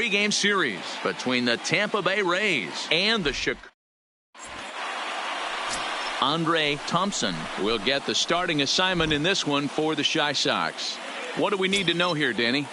three-game series between the Tampa Bay Rays and the Chicago. Andre Thompson will get the starting assignment in this one for the Chi Sox. What do we need to know here, Danny?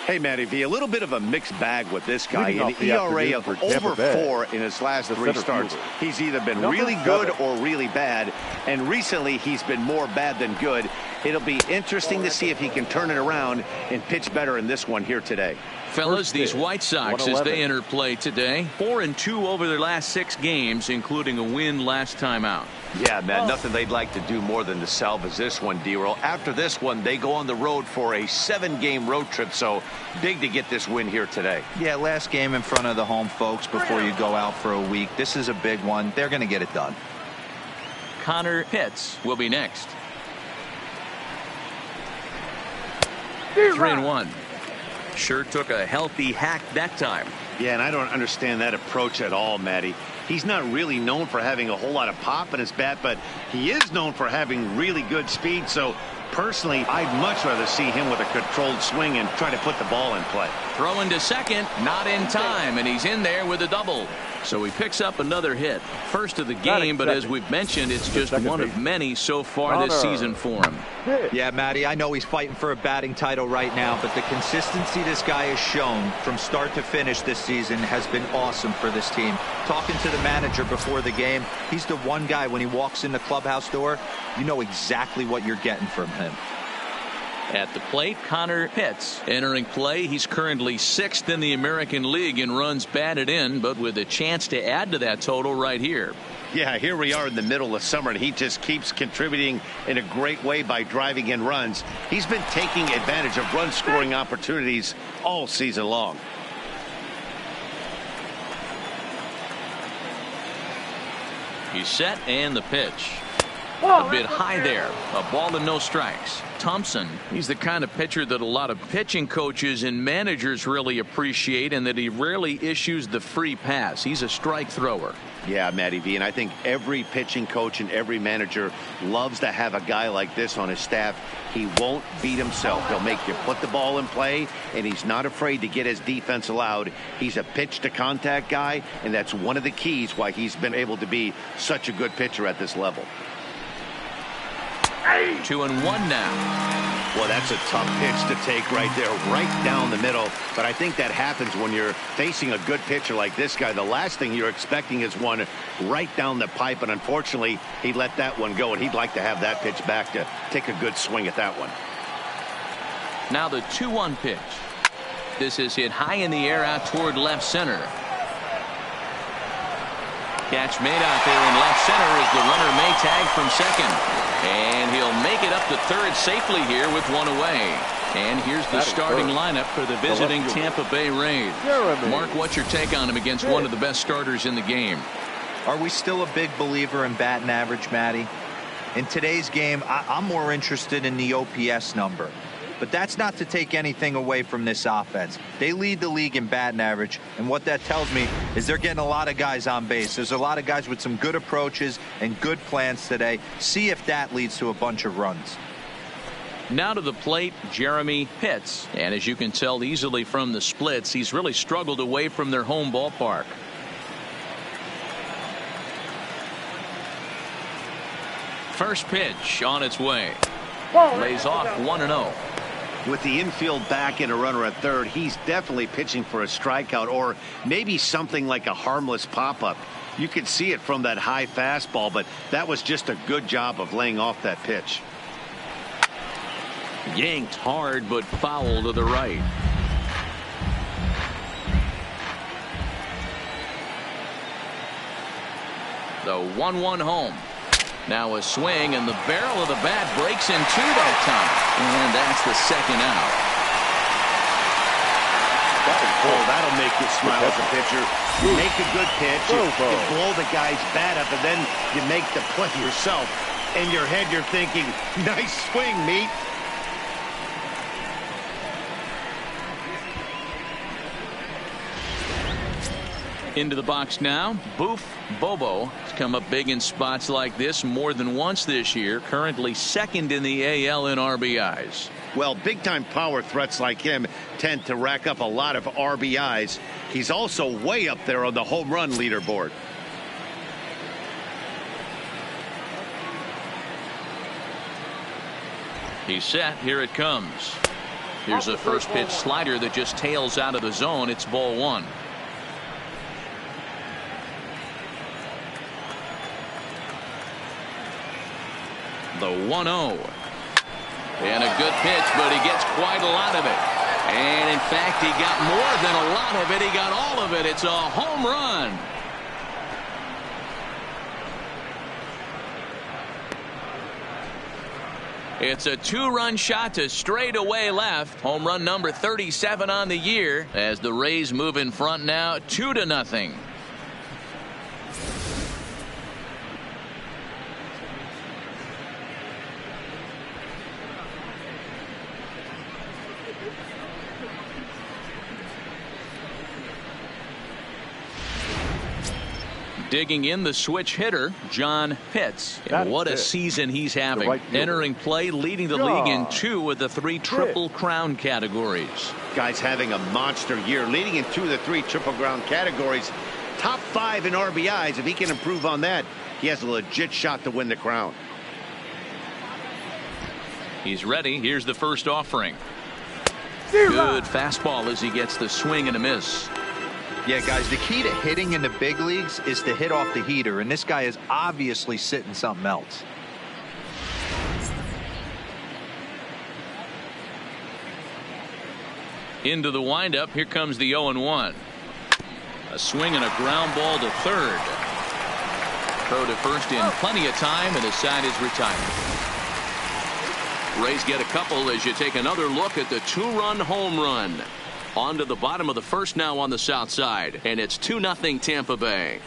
Hey, Matty V, a little bit of a mixed bag with this guy. An ERA of over 4 in his last 3 starts. He's either been really good or really bad, and recently he's been more bad than good. It'll be interesting to see if he can turn it around and pitch better in this one here today. Fellas, these White Sox, as they enter play today, 4-2 over their last 6 games, including a win last time out. Yeah, man, nothing they'd like to do more than to salvage this one, D-Roll. After this one, they go on the road for a 7-game road trip, so big to get this win here today. Yeah, last game in front of the home folks before you go out for a week. This is a big one. They're going to get it done. Connor Pitts will be next. 3-1. Sure took a healthy hack that time. Yeah, and I don't understand that approach at all, Matty. He's not really known for having a whole lot of pop in his bat, but he is known for having really good speed. So personally, I'd much rather see him with a controlled swing and try to put the ball in play. Throwing to second, not in time, and he's in there with a double. So he picks up another hit. First of the game, but as we've mentioned, it's just one of many so far this season for him. Yeah, Matty, I know he's fighting for a batting title right now, but the consistency this guy has shown from start to finish this season has been awesome for this team. Talking to the manager before the game, he's the one guy when he walks in the clubhouse door, you know exactly what you're getting from him. At the plate, Connor Pitts entering play. He's currently 6th in the American League in runs batted in, but with a chance to add to that total right here. Yeah, here we are in the middle of summer, and he just keeps contributing in a great way by driving in runs. He's been taking advantage of run-scoring opportunities all season long. He's set, and the pitch. A bit high there. A ball and no strikes. Thompson, he's the kind of pitcher that a lot of pitching coaches and managers really appreciate, and that he rarely issues the free pass. He's a strike thrower. Yeah, Matty V, and I think every pitching coach and every manager loves to have a guy like this on his staff. He won't beat himself. He'll make you put the ball in play, and he's not afraid to get his defense allowed. He's a pitch-to-contact guy, and that's one of the keys why he's been able to be such a good pitcher at this level. 2-1 now. Well, that's a tough pitch to take right there, right down the middle. But I think that happens when you're facing a good pitcher like this guy. The last thing you're expecting is one right down the pipe, and unfortunately, he let that one go, and he'd like to have that pitch back to take a good swing at that one. Now the 2-1 pitch. This is hit high in the air out toward left center. Catch made out there in left center as the runner may tag from second. And he'll make it up to third safely here with one away. And here's the starting lineup for the visiting Tampa Bay Rays. Mark, what's your take on him against one of the best starters in the game? Are we still a big believer in batting average, Matty? In today's game, I'm more interested in the OPS number. But that's not to take anything away from this offense. They lead the league in batting average, and what that tells me is they're getting a lot of guys on base. There's a lot of guys with some good approaches and good plans today. See if that leads to a bunch of runs. Now to the plate, Jeremy Pitts. And as you can tell easily from the splits, he's really struggled away from their home ballpark. First pitch on its way. Lays off 1-0. With the infield back and a runner at third, he's definitely pitching for a strikeout or maybe something like a harmless pop-up. You could see it from that high fastball, but that was just a good job of laying off that pitch. Yanked hard, but foul to the right. The 1-1 home. Now a swing, and the barrel of the bat breaks in two that time. And that's the second out. Oh, that'll make you smile as a pitcher. You make a good pitch, you blow the guy's bat up, and then you make the play yourself. In your head, you're thinking, nice swing, meat. Into the box now. Boof Bobo has come up big in spots like this more than once this year. Currently second in the AL in RBIs. Well, big-time power threats like him tend to rack up a lot of RBIs. He's also way up there on the home run leaderboard. He's set. Here it comes. Here's a first pitch slider that just tails out of the zone. It's ball one. The 1-0. And a good pitch, but he gets quite a lot of it. And in fact, he got more than a lot of it. He got all of it. It's a home run. It's a two-run shot to straightaway left. Home run number 37 on the year as the Rays move in front now 2-0. Digging in the switch hitter, John Pitts. And what a season he's having. Entering play, leading the league in 2 of the 3 Triple Crown categories. Guy's having a monster year, leading in 2 of the 3 Triple Crown categories. Top 5 in RBIs. If he can improve on that, he has a legit shot to win the crown. He's ready. Here's the first offering. Good fastball as he gets the swing and a miss. Yeah, guys, the key to hitting in the big leagues is to hit off the heater, and this guy is obviously sitting something else. Into the windup. Here comes the 0-1. A swing and a ground ball to third. Throw to first in plenty of time, and his side is retired. Rays get a couple as you take another look at the 2-run home run. On to the bottom of the first now on the south side, and it's 2-0 Tampa Bay.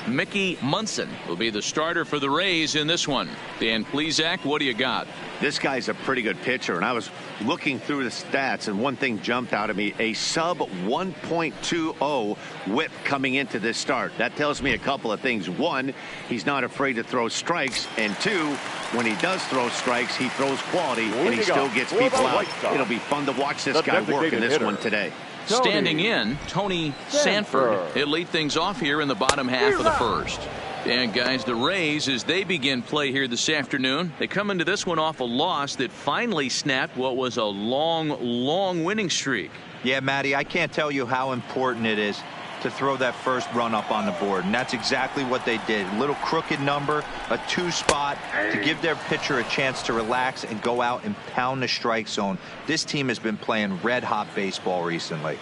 Mickey Munson will be the starter for the Rays in this one. Dan Plesac, what do you got? This guy's a pretty good pitcher, and I was looking through the stats, and one thing jumped out at me: a sub 1.20 whip coming into this start. That tells me a couple of things. One, he's not afraid to throw strikes, and two, when he does throw strikes, he throws quality, and he still gets people out. It'll be fun to watch this guy work in this one today. Standing in, Tony Sanford. He'll lead things off here in the bottom half of the first. And guys, the Rays, as they begin play here this afternoon, they come into this one off a loss that finally snapped what was a long winning streak. Yeah, Matty, I can't tell you how important it is to throw that first run up on the board, and that's exactly what they did. A little crooked number, a 2 spot to give their pitcher a chance to relax and go out and pound the strike zone. This team has been playing red-hot baseball recently.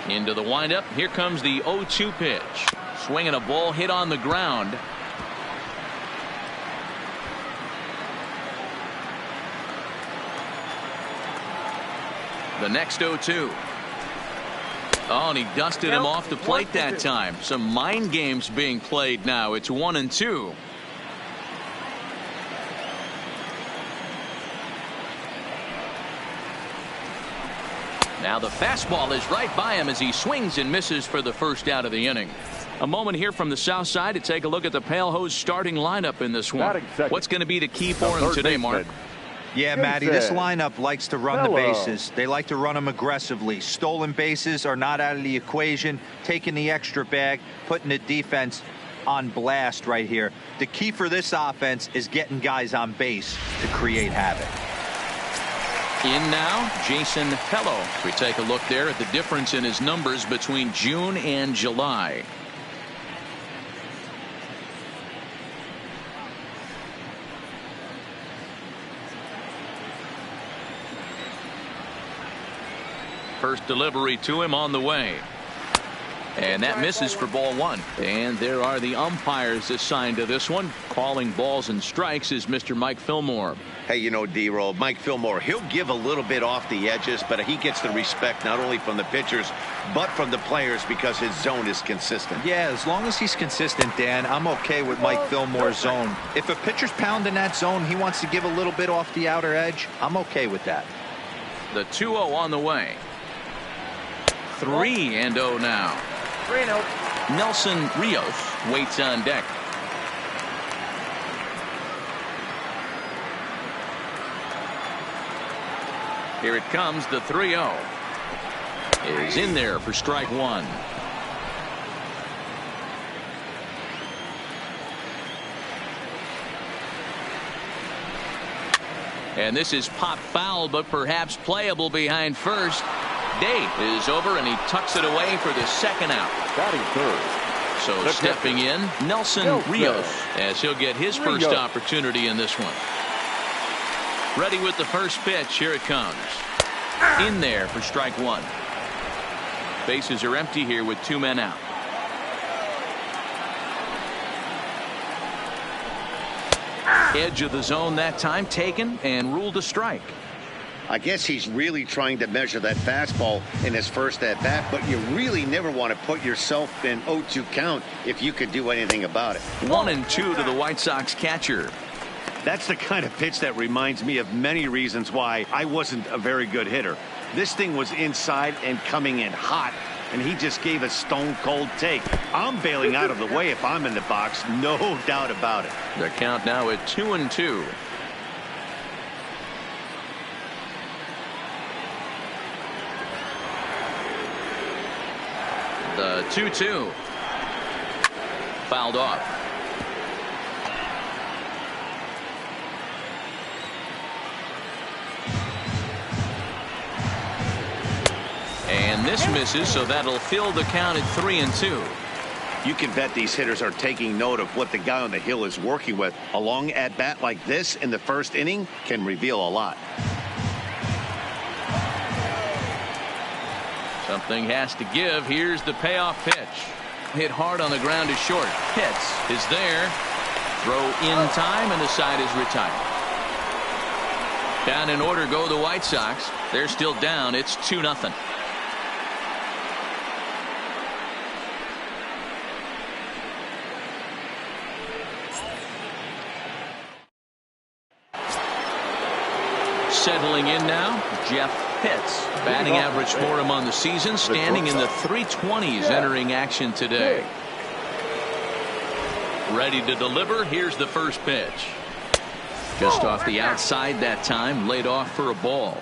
Into the windup. Here comes the 0-2 pitch. Swinging a ball hit on the ground. The next 0-2. Oh, and he dusted him off the plate that time. Some mind games being played now. It's 1-2. Now the fastball is right by him as he swings and misses for the first out of the inning. A moment here from the south side to take a look at the Pale Hose starting lineup in this one. What's going to be the key for him today, Mark? Yeah, Matty, this lineup likes to run the bases. They like to run them aggressively. Stolen bases are not out of the equation. Taking the extra bag, putting the defense on blast right here. The key for this offense is getting guys on base to create havoc. In now, Jason Pello. We take a look there at the difference in his numbers between June and July. First delivery to him on the way. And that misses for ball one. And there are the umpires assigned to this one. Calling balls and strikes is Mr. Mike Fillmore. Hey, you know, D-Roll, Mike Fillmore, he'll give a little bit off the edges, but he gets the respect not only from the pitchers, but from the players because his zone is consistent. Yeah, as long as he's consistent, Dan, I'm okay with Mike Fillmore's zone. If a pitcher's pounding that zone, he wants to give a little bit off the outer edge, I'm okay with that. The 2-0 on the way. 3-0 now. Nelson Rios waits on deck. Here it comes, the 3-0. Is in there for strike one. And this is pop foul, but perhaps playable behind first. Day is over, and he tucks it away for the second out. Batting third. So stepping in, Nelson Rios, as he'll get his first opportunity in this one. Ready with the first pitch. Here it comes. In there for strike one. Bases are empty here with 2 men out. Edge of the zone that time, taken and ruled a strike. I guess he's really trying to measure that fastball in his first at bat, but you really never want to put yourself in 0-2 count if you could do anything about it. 1-2 to the White Sox catcher. That's the kind of pitch that reminds me of many reasons why I wasn't a very good hitter. This thing was inside and coming in hot, and he just gave a stone cold take. I'm bailing out of the way if I'm in the box, no doubt about it. The count now at 2-2. The 2-2. Fouled off. And this misses, so that'll fill the count at 3-2. You can bet these hitters are taking note of what the guy on the hill is working with. A long at bat like this in the first inning can reveal a lot. Something has to give. Here's the payoff pitch. Hit hard on the ground is short. Pitts is there. Throw in time, and the side is retired. Down in order go the White Sox. They're still down. It's 2-0. Settling in now, Jeff Pitts. Batting average for him on the season, standing in the 320s entering action today. Ready to deliver. Here's the first pitch. Just off the outside that time, laid off for a ball.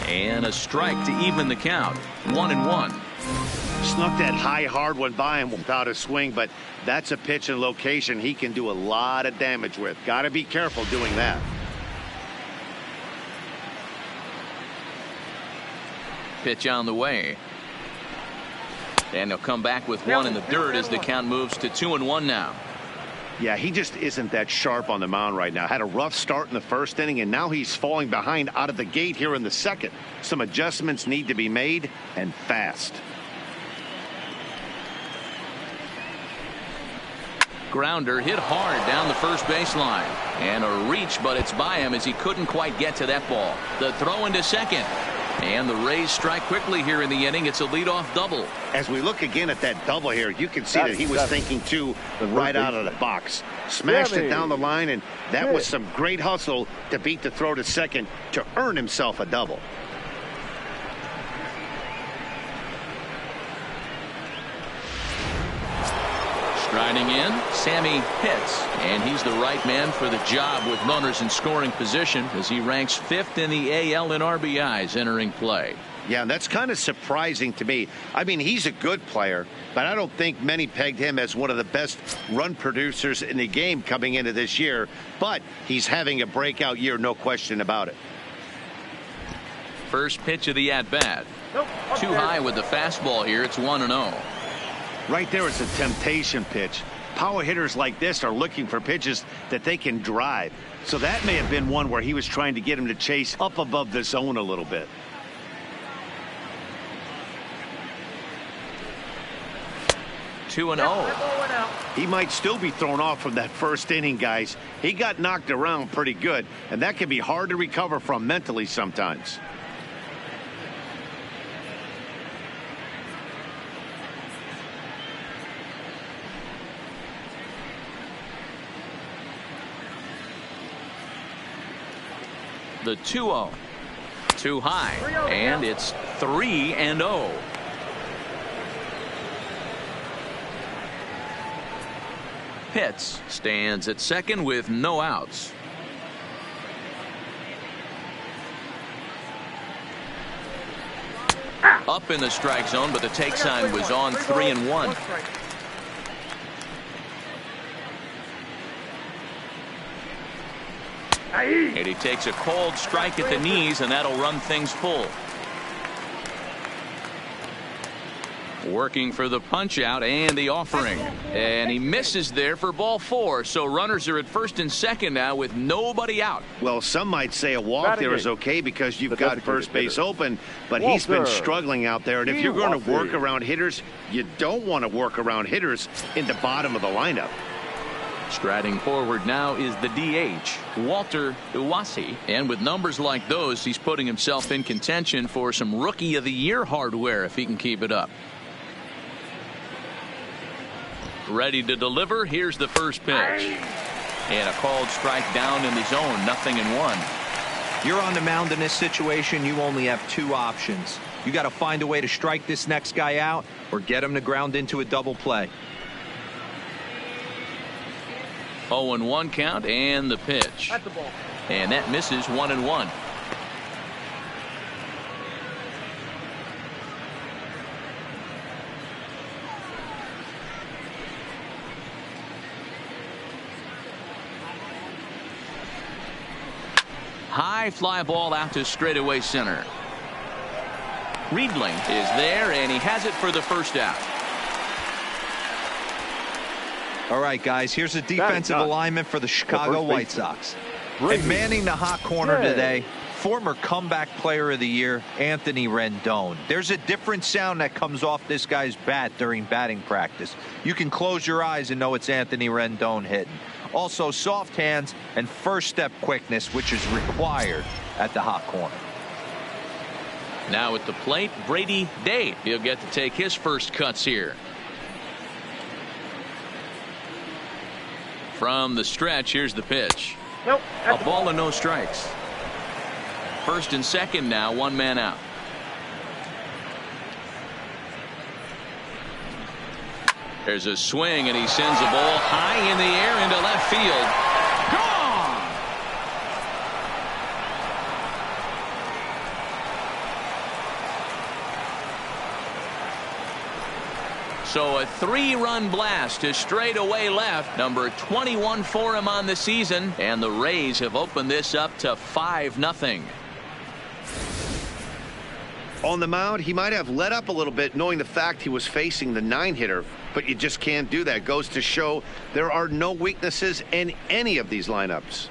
And a strike to even the count. 1-1. Snuck that high hard one by him without a swing, but that's a pitch and location he can do a lot of damage with. Got to be careful doing that. Pitch on the way. And he'll come back with one in the dirt as the count moves to 2-1 now. Yeah, he just isn't that sharp on the mound right now. Had a rough start in the first inning, and now he's falling behind out of the gate here in the second. Some adjustments need to be made, and fast. Grounder hit hard down the first baseline. And a reach, but it's by him as he couldn't quite get to that ball. The throw into second. And the Rays strike quickly here in the inning. It's a leadoff double. As we look again at that double here, you can see that he was thinking too right out of the box. Smashed it down the line, and that was some great hustle to beat the throw to second to earn himself a double. Striding in, Sammy Pitts, and he's the right man for the job with runners in scoring position as he ranks 5th in the AL in RBIs entering play. Yeah, that's kind of surprising to me. I mean, he's a good player, but I don't think many pegged him as one of the best run producers in the game coming into this year. But he's having a breakout year, no question about it. First pitch of the at-bat. Too high with the fastball here. It's 1-0. Right there, it's a temptation pitch. Power hitters like this are looking for pitches that they can drive. So that may have been one where he was trying to get him to chase up above the zone a little bit. Two and 0. He might still be thrown off from that first inning, guys. He got knocked around pretty good, and that can be hard to recover from mentally sometimes. The 2-0. Too high, and it's 3-0. . Pitts stands at second with no outs. Up in the strike zone, but the take sign was on 3-1. And he takes a cold strike at the knees, and that'll run things full. Working for the punch out and the offering, and he misses there for ball 4. So runners are at first and second now with nobody out. Well, some might say a walk there is okay because you've got first base open, but he's been struggling out there. And if you're going to work around hitters, you don't want to work around hitters in the bottom of the lineup. Striding forward now is the DH, Walter Iwasi. And with numbers like those, he's putting himself in contention for some Rookie of the Year hardware if he can keep it up. Ready to deliver. Here's the first pitch. And a called strike down in the zone. 0-1. You're on the mound in this situation. You only have two options. You got to find a way to strike this next guy out or get him to ground into a double play. 0-1 count and the pitch. And that misses. 1-1. High fly ball out to straightaway center. Riedling is there, and he has it for the first out. All right, guys, here's a defensive alignment for the Chicago White Sox. And manning the hot corner today, former comeback player of the year, Anthony Rendon. There's a different sound that comes off this guy's bat during batting practice. You can close your eyes and know it's Anthony Rendon hitting. Also soft hands and first step quickness, which is required at the hot corner. Now at the plate, Brady Day. He'll get to take his first cuts here. From the stretch, here's the pitch. A ball and no strikes. First and second now, one man out. There's a swing, and he sends a ball high in the air into left field. Gone! So a 3-run blast to straightaway left. Number 21 for him on the season. And the Rays have opened this up to 5-0. On the mound, he might have let up a little bit knowing the fact he was facing the 9-hitter, but you just can't do that. Goes to show there are no weaknesses in any of these lineups.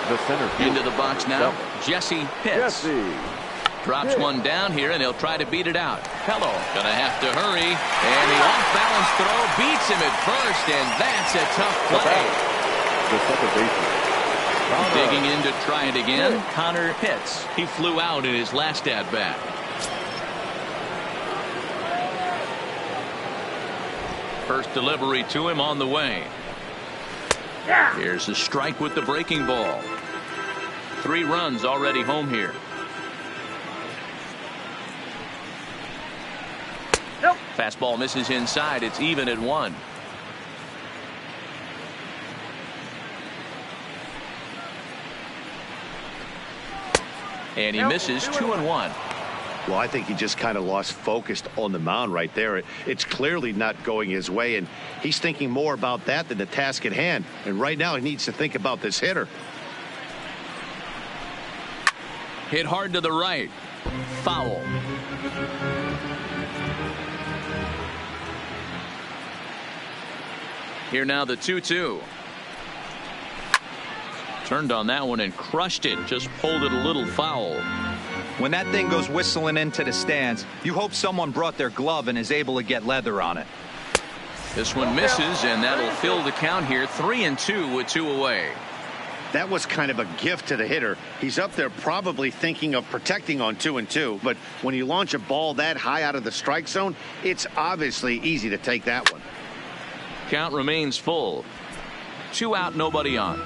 The center field. Into the box now, Jesse Pitts. Drops one down here, and he'll try to beat it out. Hello, gonna have to hurry, and the off-balance throw beats him at first, and that's a tough play. The second baseman. Digging in to try it again, Connor Pitts. He flew out in his last at-bat. First delivery to him on the way. Here's a strike with the breaking ball. 3 runs already home here. Fastball misses inside. It's even at 1. And he misses. 2-1. Well, I think he just kind of lost focus on the mound right there. It's clearly not going his way, and he's thinking more about that than the task at hand. And right now he needs to think about this hitter. Hit hard to the right. Foul. Here now the 2-2. Turned on that one and crushed it. Just pulled it a little foul. When that thing goes whistling into the stands, you hope someone brought their glove and is able to get leather on it. This one misses, and that'll fill the count here. 3-2 with 2 away. That was kind of a gift to the hitter. He's up there probably thinking of protecting on 2-2. But when you launch a ball that high out of the strike zone, it's obviously easy to take that one. Count remains full. 2 out, nobody on.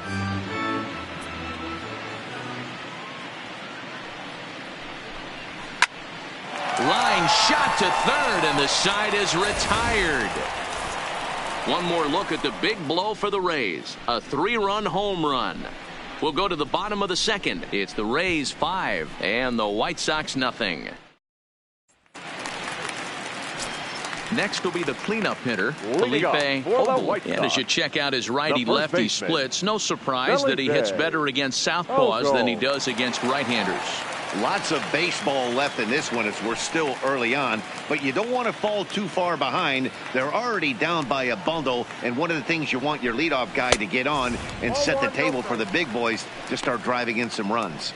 Line shot to third, and the side is retired. One more look at the big blow for the Rays. A 3-run home run. We'll go to the bottom of the second. It's the Rays 5 and the White Sox nothing. Next will be the cleanup hitter, Felipe. And as you check out his righty-lefty splits, no surprise that he hits better against southpaws than he does against right-handers. Lots of baseball left in this one as we're still early on, but you don't want to fall too far behind. They're already down by a bundle, and one of the things you want your leadoff guy to get on and set the table for the big boys to start driving in some runs.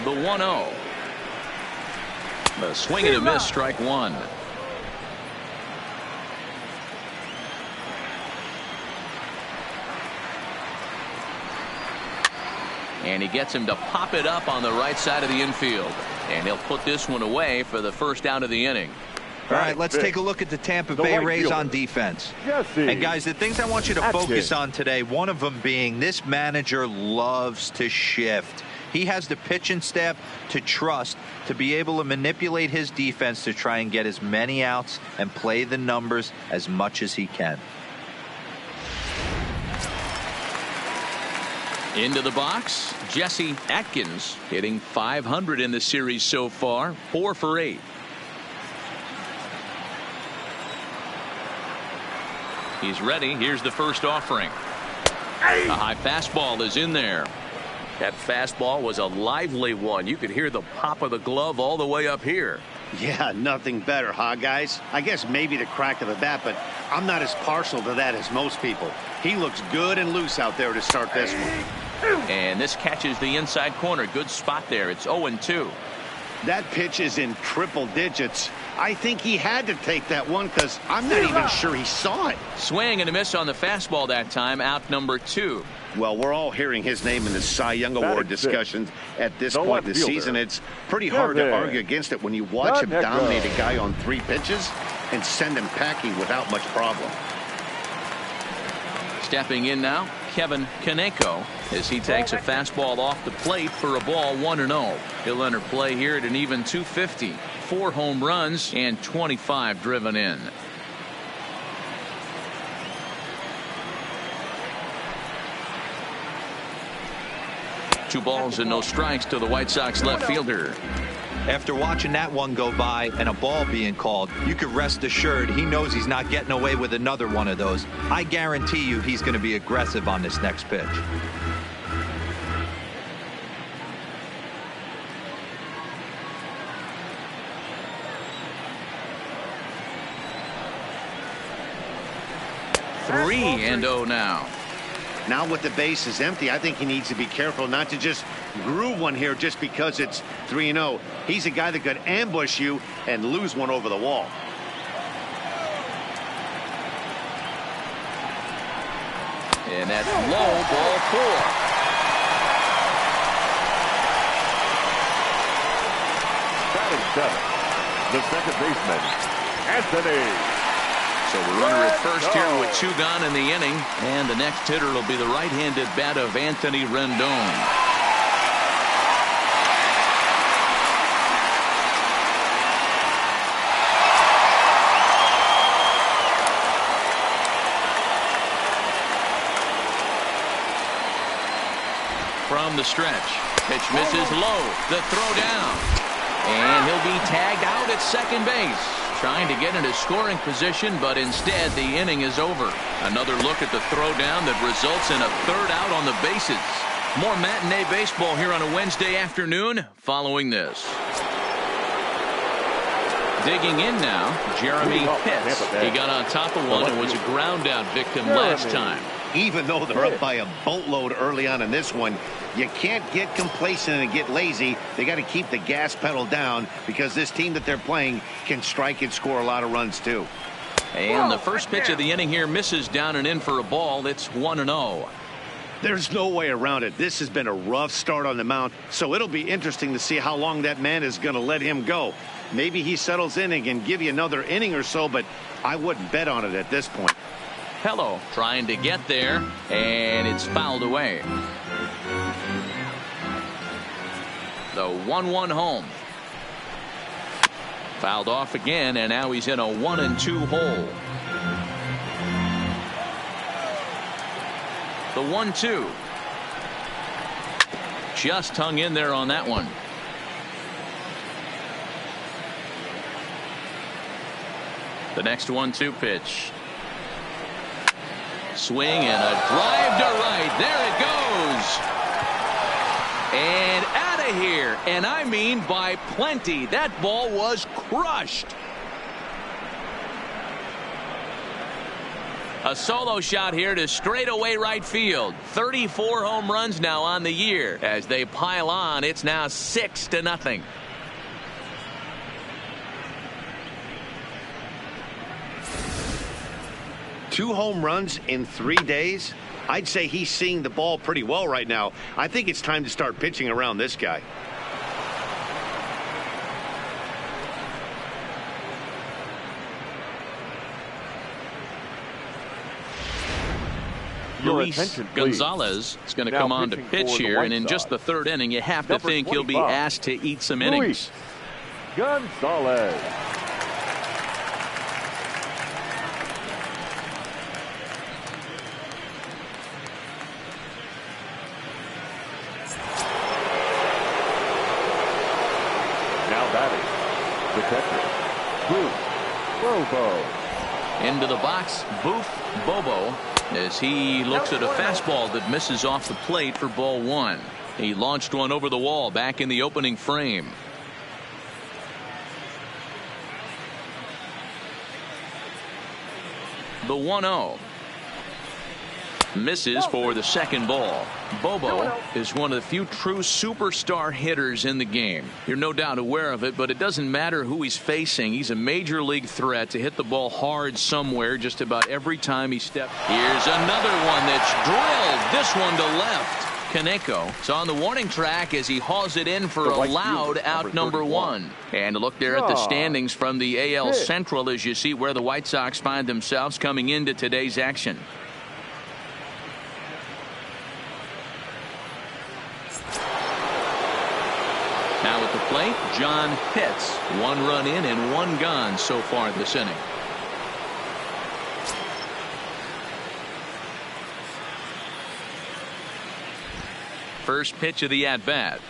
The 1-0. The swing and a miss, strike one. And he gets him to pop it up on the right side of the infield. And he'll put this one away for the first out of the inning. All right, let's take a look at the Tampa Bay Rays on defense. And guys, the things I want you to focus on today, one of them being this manager loves to shift. He has the pitching staff to trust to be able to manipulate his defense to try and get as many outs and play the numbers as much as he can. Into the box, Jesse Atkins hitting .500 in the series so far, 4 for 8. He's ready. Here's the first offering. A high fastball is in there. That fastball was a lively one. You could hear the pop of the glove all the way up here. Yeah, nothing better, huh, guys? I guess maybe the crack of the bat, but I'm not as partial to that as most people. He looks good and loose out there to start this one. And this catches the inside corner. Good spot there. It's 0-2. That pitch is in triple digits. I think he had to take that one because I'm not even sure he saw it. Swing and a miss on the fastball that time. Out number 2. Well, we're all hearing his name in the Cy Young Award discussions at this point in the season. It's pretty hard to argue against it when you watch him dominate a guy on 3 pitches and send him packing without much problem. Stepping in now, Kevin Kaneko, as he takes a fastball off the plate for a ball 1-0. He'll enter play here at an even 250. 4 home runs and 25 driven in. Two balls and no strikes to the White Sox left fielder. After watching that one go by and a ball being called, you could rest assured he knows he's not getting away with another one of those. I guarantee you he's going to be aggressive on this next pitch. Three and 0 now. Now with the bases empty, I think he needs to be careful not to just groove one here just because it's 3-0. He's a guy that could ambush you and lose one over the wall. And that's low, ball 4. Batting 7, the second baseman, Anthony. So the runner at first here with 2 gone in the inning, and the next hitter will be the right-handed bat of Anthony Rendon. From the stretch, pitch misses low, the throw down, and he'll be tagged out at second base. Trying to get into scoring position, but instead the inning is over. Another look at the throwdown that results in a 3rd out on the bases. More matinee baseball here on a Wednesday afternoon following this. Digging in now, Jeremy Pitts. He got on top of one and was a ground out victim last time. Even though they're up by a boatload early on in this one, you can't get complacent and get lazy. They got to keep the gas pedal down because this team that they're playing can strike and score a lot of runs too. And the first pitch of the inning here misses down and in for a ball. It's 1-0. There's no way around it. This has been a rough start on the mound, so it'll be interesting to see how long that man is going to let him go. Maybe he settles in and can give you another inning or so, but I wouldn't bet on it at this point. Capello trying to get there, and it's fouled away. The 1-1 home. Fouled off again, and now he's in a 1-2 hole. The 1-2. Just hung in there on that one. The next 1-2 pitch. Swing and a drive to right. There it goes. And out of here. And I mean by plenty. That ball was crushed. A solo shot here to straightaway right field. 34 home runs now on the year. As they pile on, it's now 6-0. Two home runs in 3 days. I'd say he's seeing the ball pretty well right now. I think it's time to start pitching around this guy. Luis Gonzalez is going to come on to pitch here, and in just the third inning, you have to think he'll be asked to eat some innings. Gonzalez. Now batting, the catcher, Booth Bobo. Into the box, Booth Bobo, as he looks at a fastball that misses off the plate for ball one. He launched one over the wall back in the opening frame. The 1-0. Misses for the second ball. Bobo is one of the few true superstar hitters in the game. You're no doubt aware of it, but it doesn't matter who he's facing. He's a major league threat to hit the ball hard somewhere just about every time he steps. Here's another one that's drilled. This one to left. Kaneko is on the warning track as he hauls it in for a loud out number one. And look there at the standings from the AL Central as you see where the White Sox find themselves coming into today's action. Now at the plate, John Pitts. 1 run in and 1 gone so far this inning. First pitch of the at-bat.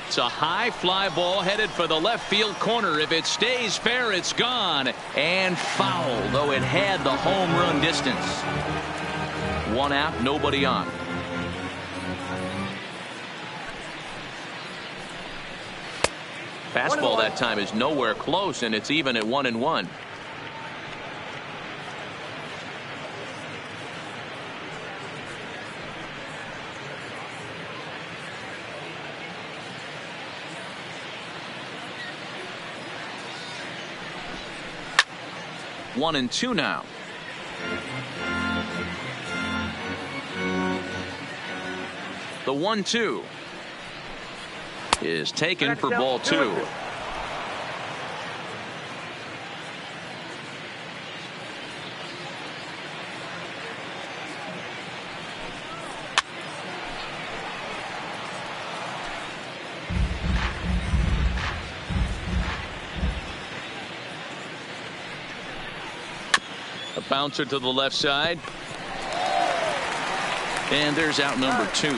It's a high fly ball headed for the left field corner. If it stays fair, it's gone. And foul, though it had the home run distance. 1 out, nobody on. Fastball that time is nowhere close, and it's even at 1-1. One and two now. The 1-2 is taken for ball 2. A bouncer to the left side. And there's out number 2.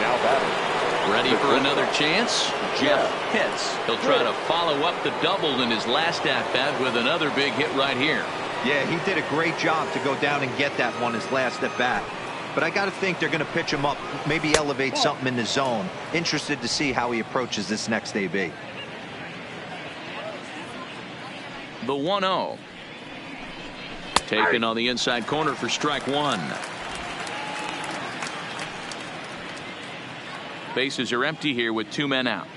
Now batting. Ready for another chance? Jeff Pitts. He'll try to follow up the double in his last at-bat with another big hit right here. Yeah, he did a great job to go down and get that one his last at-bat. But I got to think they're going to pitch him up, maybe elevate something in the zone. Interested to see how he approaches this next AB. The 1-0. Taken on the inside corner for strike 1. Bases are empty here with 2 men out.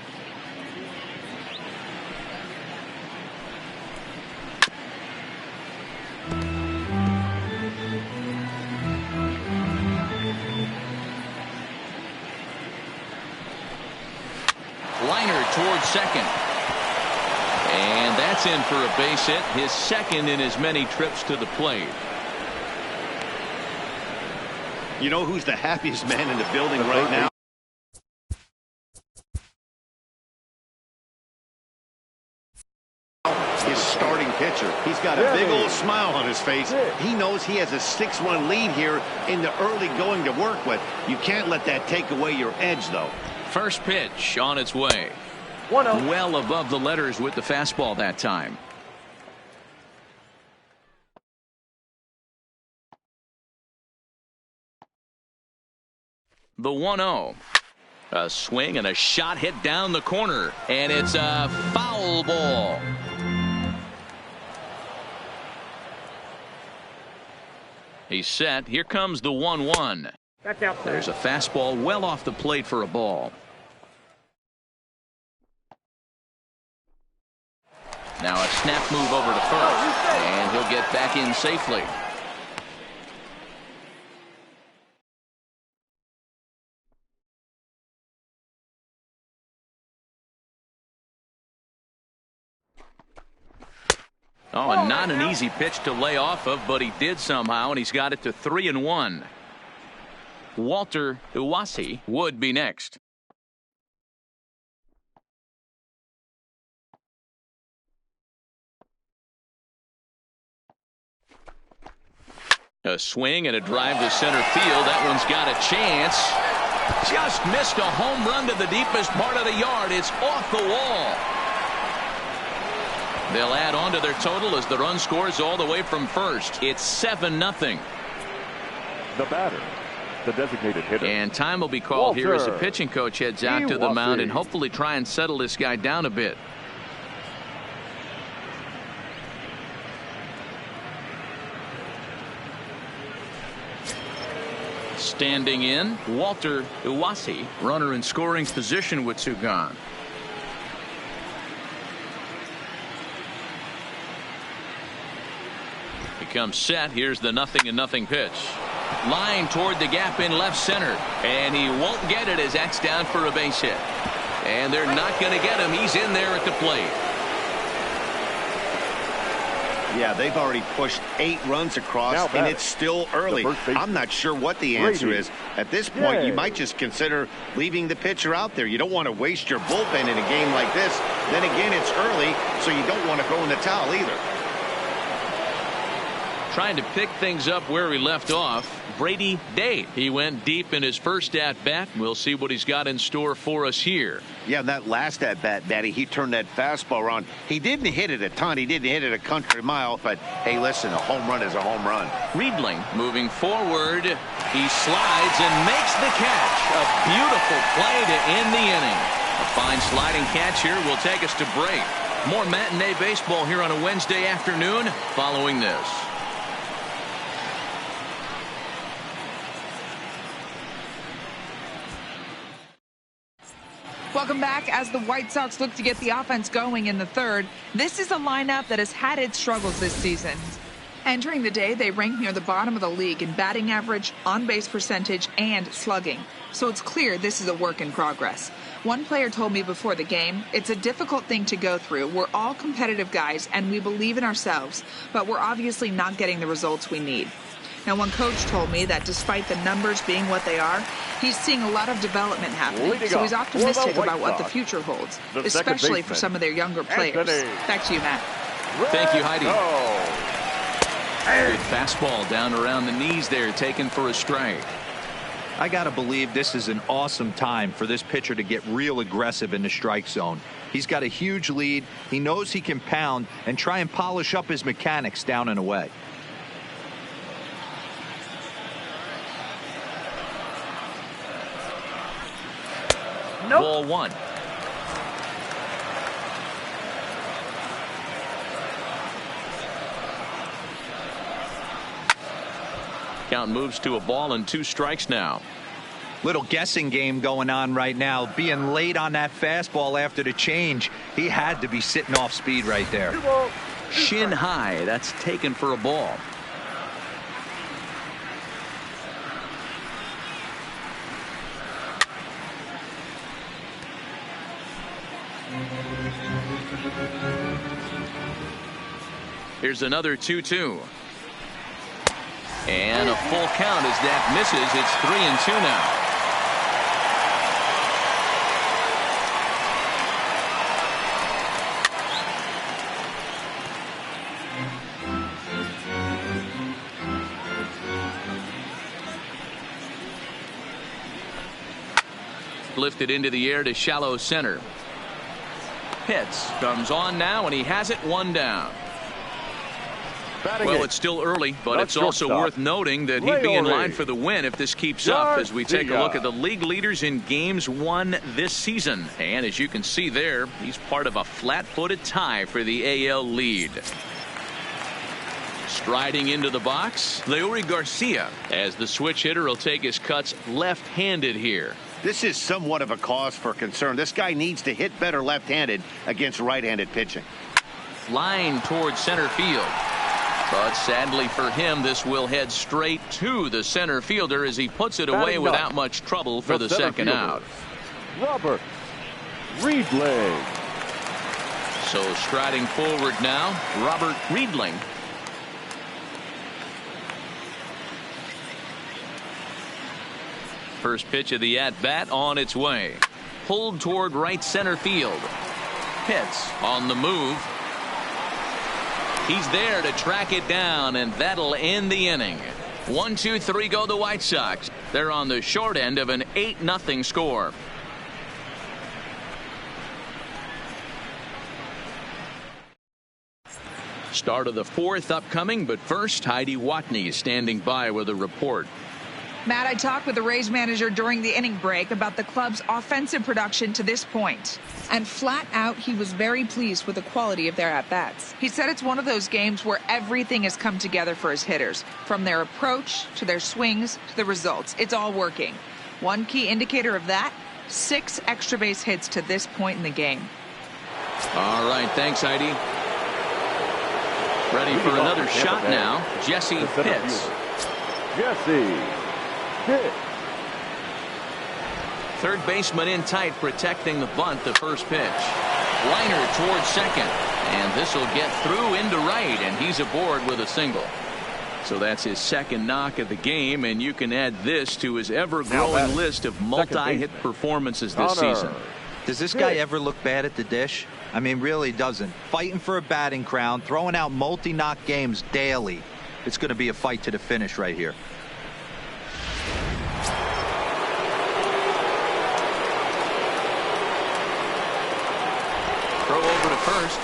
Liner towards second. And And that's in for a base hit, his second in as many trips to the plate. You know who's the happiest man in the building right now? His starting pitcher. He's got a big old smile on his face. He knows he has a 6-1 lead here in the early going to work with. You can't let that take away your edge, though. First pitch on its way. Well above the letters with the fastball that time. The 1-0. A swing and a shot hit down the corner, and it's a foul ball. He's set. Here comes the 1-1. There's a fastball well off the plate for a ball. Now a snap move over to first, and he'll get back in safely. Oh, and not an easy pitch to lay off of, but he did somehow, and he's got it to 3-1. Walter Iwasi would be next. A swing and a drive to center field. That one's got a chance. Just missed a home run to the deepest part of the yard. It's off the wall. They'll add on to their total as the run scores all the way from first. It's 7-0. The batter, the designated hitter. And time will be called here as the pitching coach heads out to the mound and hopefully try and settle this guy down a bit. Standing in, Walter Iwasi, runner in scoring position with two gone. Comes set. Here's the 0-0 pitch. Line toward the gap in left center, and he won't get it as that's down for a base hit. And they're not going to get him. He's in there at the plate. Yeah, they've already pushed 8 runs across, and it's still early. I'm not sure what the answer is. At this point, you might just consider leaving the pitcher out there. You don't want to waste your bullpen in a game like this. Then again, it's early, so you don't want to throw in the towel either. Trying to pick things up where he left off, Brady Day. He went deep in his first at-bat. We'll see what he's got in store for us here. Yeah, that last at-bat, Daddy, he turned that fastball around. He didn't hit it a ton. He didn't hit it a country mile. But, hey, listen, a home run is a home run. Riedling moving forward. He slides and makes the catch. A beautiful play to end the inning. A fine sliding catch here will take us to break. More matinee baseball here on a Wednesday afternoon following this. Welcome back. As the White Sox look to get the offense going in the third, this is a lineup that has had its struggles this season. Entering the day, they rank near the bottom of the league in batting average, on-base percentage, and slugging. So it's clear this is a work in progress. One player told me before the game, it's a difficult thing to go through. We're all competitive guys, and we believe in ourselves, but we're obviously not getting the results we need. Now, one coach told me that despite the numbers being what they are, he's seeing a lot of development happening. So he's optimistic about what the future holds, especially for some of their younger players. Back to you, Matt. Thank you, Heidi. Good fastball down around the knees there, taken for a strike. I got to believe this is an awesome time for this pitcher to get real aggressive in the strike zone. He's got a huge lead. He knows he can pound and try and polish up his mechanics down and away. Ball one. Count moves to a ball and 2 strikes now. Little guessing game going on right now. Being late on that fastball after the change. He had to be sitting off speed right there. Shin high. That's taken for a ball. Here's another 2-2. And a full count as that misses. It's 3-2 now. Lifted into the air to shallow center. Pitts comes on now, and he has it one down. Well, it's still early, but it's also worth noting that he'd be in line for the win if this keeps up as we take a look at the league leaders in games won this season. And as you can see there, he's part of a flat-footed tie for the AL lead. Striding into the box, Leury Garcia, as the switch hitter will take his cuts left-handed here. This is somewhat of a cause for concern. This guy needs to hit better left-handed against right-handed pitching. Line towards center field. But sadly for him, this will head straight to the center fielder as he puts it away without much trouble for the second out. Robert Riedling. So striding forward now, Robert Riedling. First pitch of the at-bat on its way. Pulled toward right center field. Pitts on the move. He's there to track it down, and that'll end the inning. 1-2-3 go the White Sox. They're on the short end of an 8-0 score. Start of the fourth upcoming, but first, Heidi Watney is standing by with a report. Matt, I talked with the Rays manager during the inning break about the club's offensive production to this point. And flat out, he was very pleased with the quality of their at-bats. He said it's one of those games where everything has come together for his hitters. From their approach, to their swings, to the results. It's all working. One key indicator of that, 6 extra base hits to this point in the game. All right, thanks, Heidi. Ready for another shot now, Jesse Pitts. Jesse. Third baseman in tight, protecting the bunt. The first pitch. Liner towards second, and this will get through into right, and he's aboard with a single. So that's his second knock of the game, and you can add this to his ever-growing list of multi-hit performances this season. Does this guy ever look bad at the dish? I mean, really doesn't. Fighting for a batting crown, throwing out multi-knock games daily. It's going to be a fight to the finish right here. Throw over to first.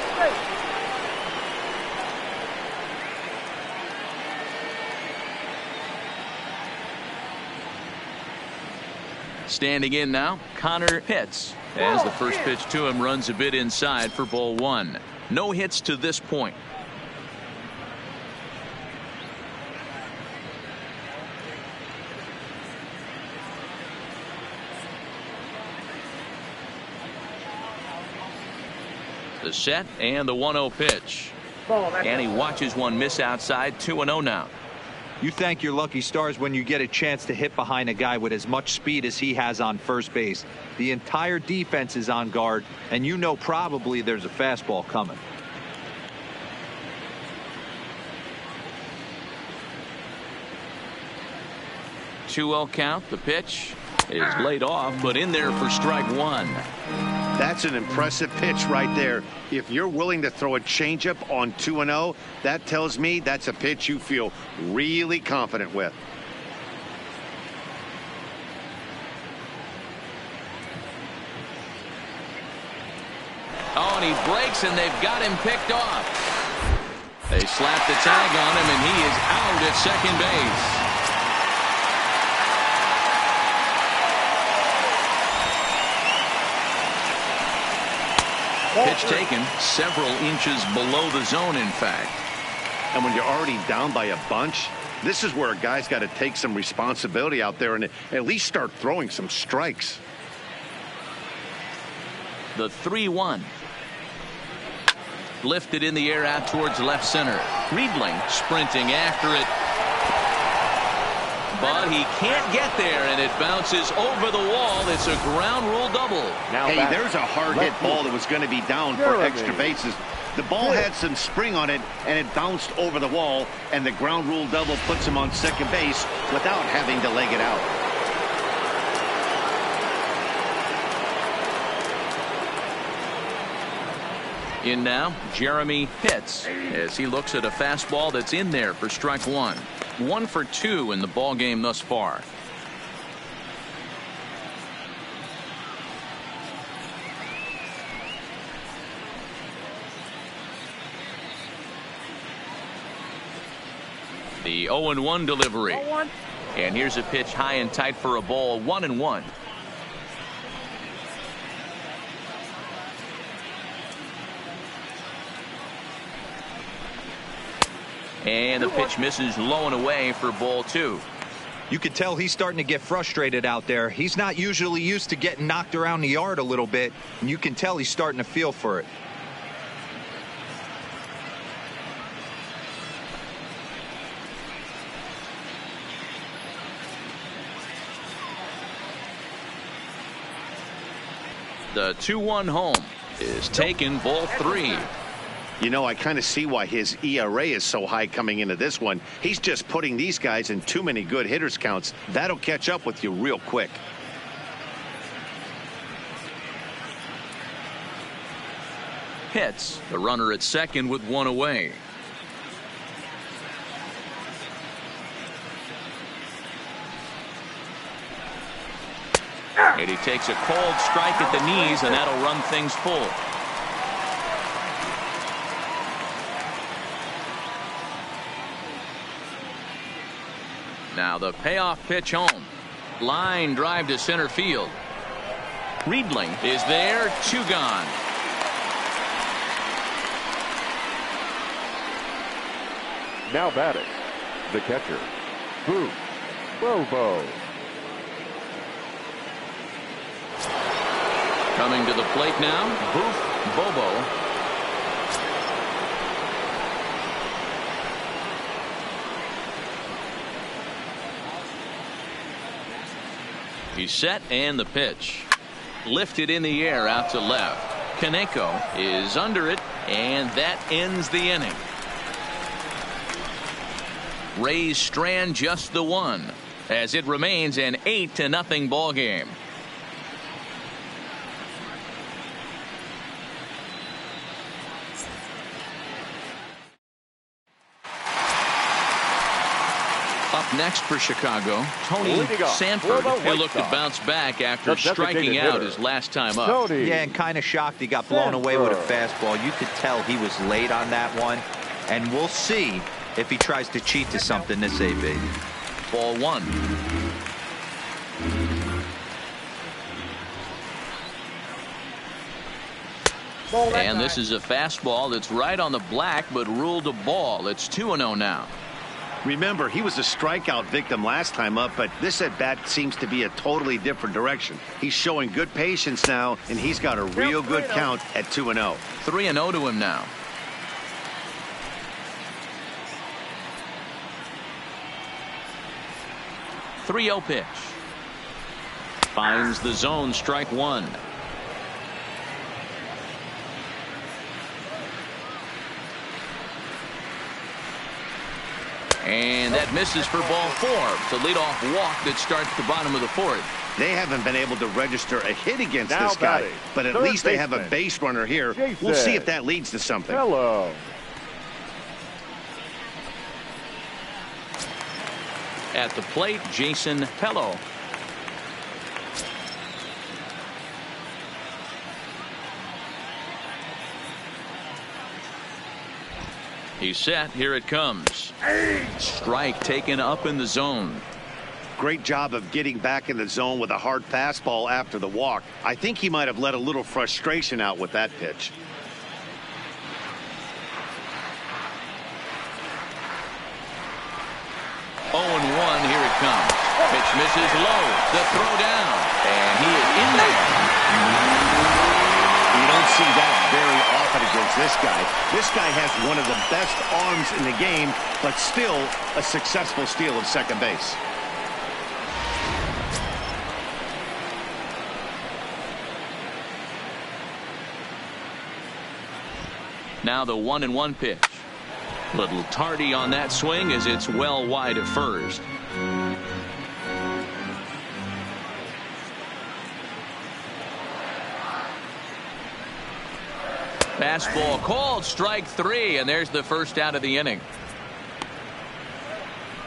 Standing in now, Connor Pitts, as the first pitch to him runs a bit inside for ball one. No hits to this point. The set and the 1-0 pitch. And he watches one miss outside. 2-0 now. You thank your lucky stars when you get a chance to hit behind a guy with as much speed as he has on first base. The entire defense is on guard, and you know probably there's a fastball coming. Two-0 count. The pitch is laid off, but in there for strike one. That's an impressive pitch right there. If you're willing to throw a changeup on 2-0, that tells me that's a pitch you feel really confident with. Oh, and he breaks, and they've got him picked off. They slap the tag on him, and he is out at second base. Pitch taken several inches below the zone, in fact. And when you're already down by a bunch, this is where a guy's got to take some responsibility out there and at least start throwing some strikes. The 3-1. Lifted in the air out towards left center. Riedling sprinting after it. But he can't get there, and it bounces over the wall. It's a ground rule double. Hey, there's a hard hit ball that was going to be down for extra bases. The ball had some spring on it, and it bounced over the wall, and the ground rule double puts him on second base without having to leg it out. In now, Jeremy Pitts, as he looks at a fastball that's in there for strike one. 1 for 2 in the ball game thus far. The 0-1 delivery. And here's a pitch high and tight for a ball. 1-1. And the pitch misses low and away for ball 2. You could tell he's starting to get frustrated out there. He's not usually used to getting knocked around the yard a little bit, and you can tell he's starting to feel for it. The 2-1 home is taken, ball 3. You know, I kind of see why his ERA is so high coming into this one. He's just putting these guys in too many good hitters counts. That'll catch up with you real quick. Pitts, the runner at second with 1 away. And he takes a cold strike at the knees, and that'll run things full. Now the payoff pitch home. Line drive to center field. Riedling is there. 2 gone. Now batting, the catcher, Booth Bobo. Coming to the plate now, Booth Bobo. He's set, and the pitch. Lifted in the air out to left. Kaneko is under it, and that ends the inning. Rays strand just the 1 as it remains an 8-0 ball game. Up next for Chicago, Tony Sanford. He'll look to bounce back after striking out his last time up. Yeah, and kind of shocked he got blown away with a fastball. You could tell he was late on that one, and we'll see if he tries to cheat to something this AB. Ball 1. And this is a fastball that's right on the black, but ruled a ball. It's 2-0 now. Remember, he was a strikeout victim last time up, but this at bat seems to be a totally different direction. He's showing good patience now, and he's got a real good count at 2-0. 3-0 to him now. .30 pitch. Finds the zone, strike 1. And that misses for ball 4. It's a leadoff walk that starts the bottom of the 4th. They haven't been able to register a hit against this guy, but at least they have a base runner here. We'll see if that leads to something. Hello. At the plate, Jason Pello. He's set. Here it comes. Strike taken up in the zone. Great job of getting back in the zone with a hard fastball after the walk. I think he might have let a little frustration out with that pitch. Oh, 0-1. Here it comes. Pitch misses low. The throw down. And he is in there. You don't see that very often against this guy. This guy has one of the best arms in the game, but still a successful steal of second base. Now the 1-1 pitch. Little tardy on that swing as it's well wide of first. Fastball called, strike 3, and there's the first out of the inning.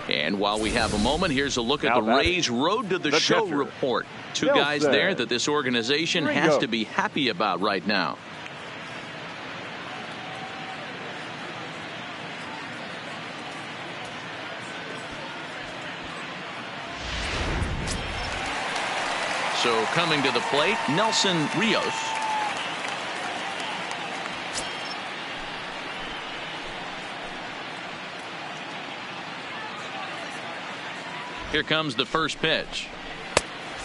And while we have a moment, here's a look at the Rays' Road to the Show report. Two guys there that this organization has to be happy about right now. So coming to the plate, Nelson Rios. Here comes the first pitch.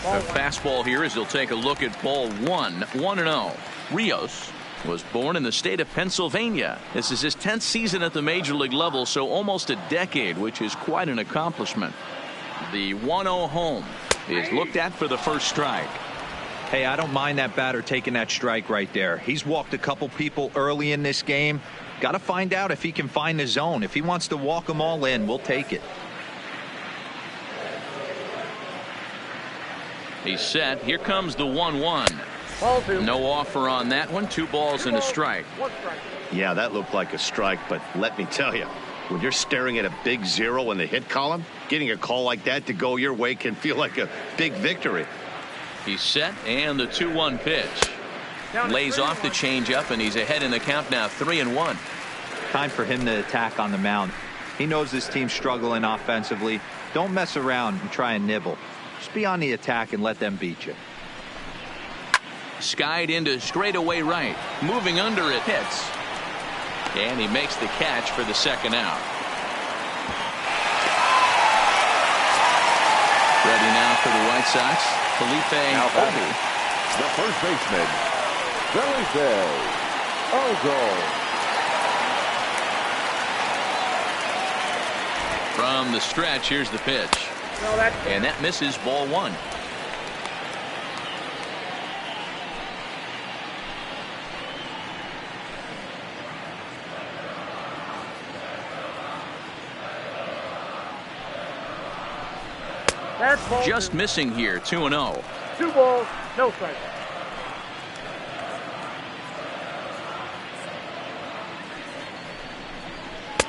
A fastball here as he'll take a look at ball 1-0. Rios was born in the state of Pennsylvania. This is his 10th season at the major league level, so almost a decade, which is quite an accomplishment. The 1-0 home is looked at for the first strike. Hey, I don't mind that batter taking that strike right there. He's walked a couple people early in this game. Got to find out if he can find the zone. If he wants to walk them all in, we'll take it. He's set. Here comes the 1-1. No offer on that one. 2 balls and a strike. Yeah, that looked like a strike, but let me tell you, when you're staring at a big 0 in the hit column, getting a call like that to go your way can feel like a big victory. He's set, and the 2-1 pitch. Lays off the changeup, and he's ahead in the count now, 3-1. Time for him to attack on the mound. He knows this team's struggling offensively. Don't mess around and try and nibble. Just be on the attack and let them beat you. Skied into straightaway right. Moving under it, hits. And he makes the catch for the second out. Ready now for the White Sox, Felipe Obi. The first baseman, Felipe Obi. From the stretch, here's the pitch. And that misses, ball 1. Just missing here, 2-0. 2 balls, no strikes.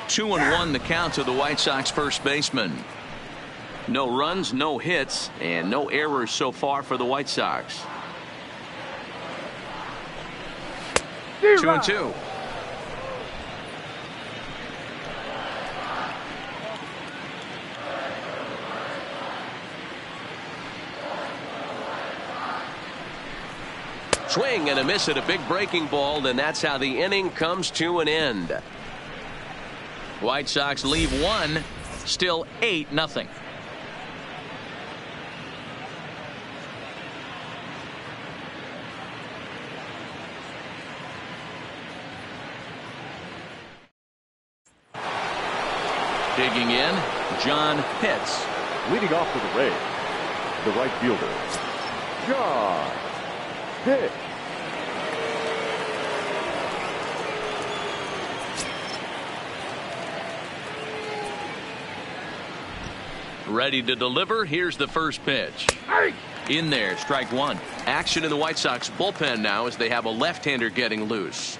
Two and 1 the count to the White Sox first baseman. No runs, no hits, and no errors so far for the White Sox. 2-2. Swing and a miss at a big breaking ball, and that's how the inning comes to an end. White Sox leave 1, still 8-0. Digging in, John Pitts. Leading off for the Rays, the right fielder, John Pitts. Ready to deliver. Here's the first pitch. In there, strike 1. Action in the White Sox bullpen now as they have a left-hander getting loose.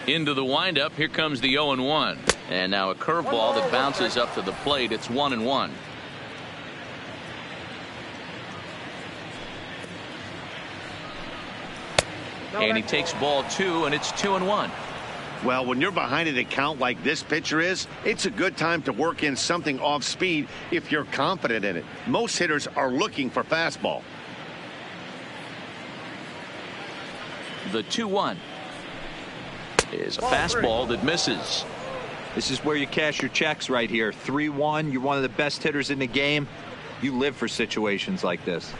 Into the windup. Here comes the 0-1. And now a curveball that bounces up to the plate. It's 1-1. And he takes ball 2, and it's 2-1. Well, when you're behind an account like this pitcher is, it's a good time to work in something off speed if you're confident in it. Most hitters are looking for fastball. The 2-1 is a fastball that misses. This is where you cash your checks right here. 3-1. You're one of the best hitters in the game. You live for situations like this.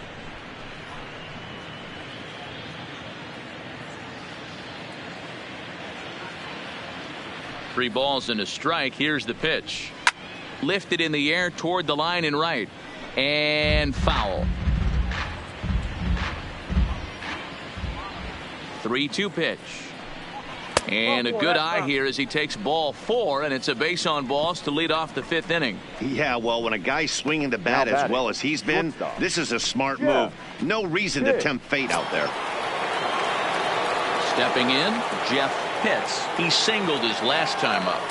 Three balls and a strike. Here's the pitch. Lifted in the air toward the line and right. And foul. 3-2 pitch. And a good eye here as he takes ball 4, and it's a base on balls to lead off the 5th inning. Yeah, well, when a guy's swinging the bat as well as he's been, this is a smart move. No reason to tempt fate out there. Stepping in, Jeff Pitts. He singled his last time up.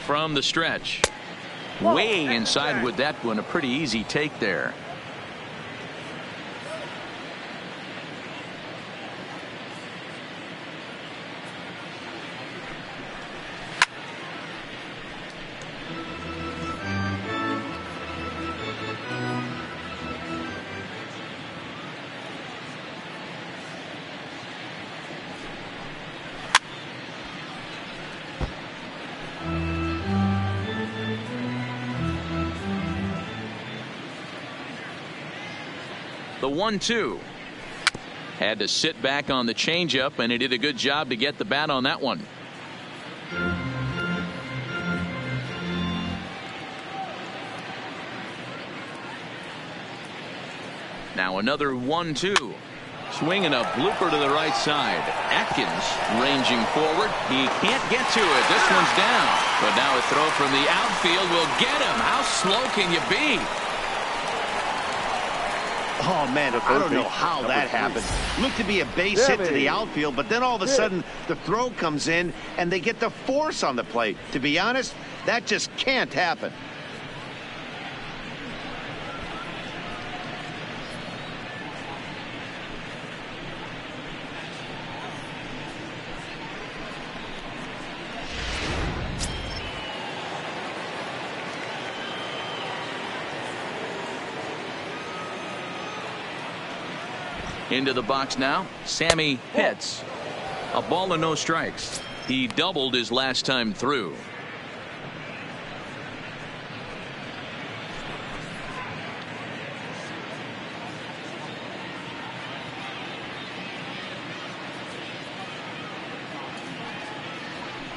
From the stretch. Way inside with that one. A pretty easy take there. The 1-2. Had to sit back on the changeup, and he did a good job to get the bat on that one. Now another 1-2. Swinging a blooper to the right side. Atkins ranging forward. He can't get to it. This one's down. But now a throw from the outfield will get him. How slow can you be? Oh, man, I don't know how that happened. Looked to be a base hit to the outfield, but then all of a sudden the throw comes in and they get the force on the plate. To be honest, that just can't happen. Into the box now, Sammy Pitts. A ball and no strikes. He doubled his last time through.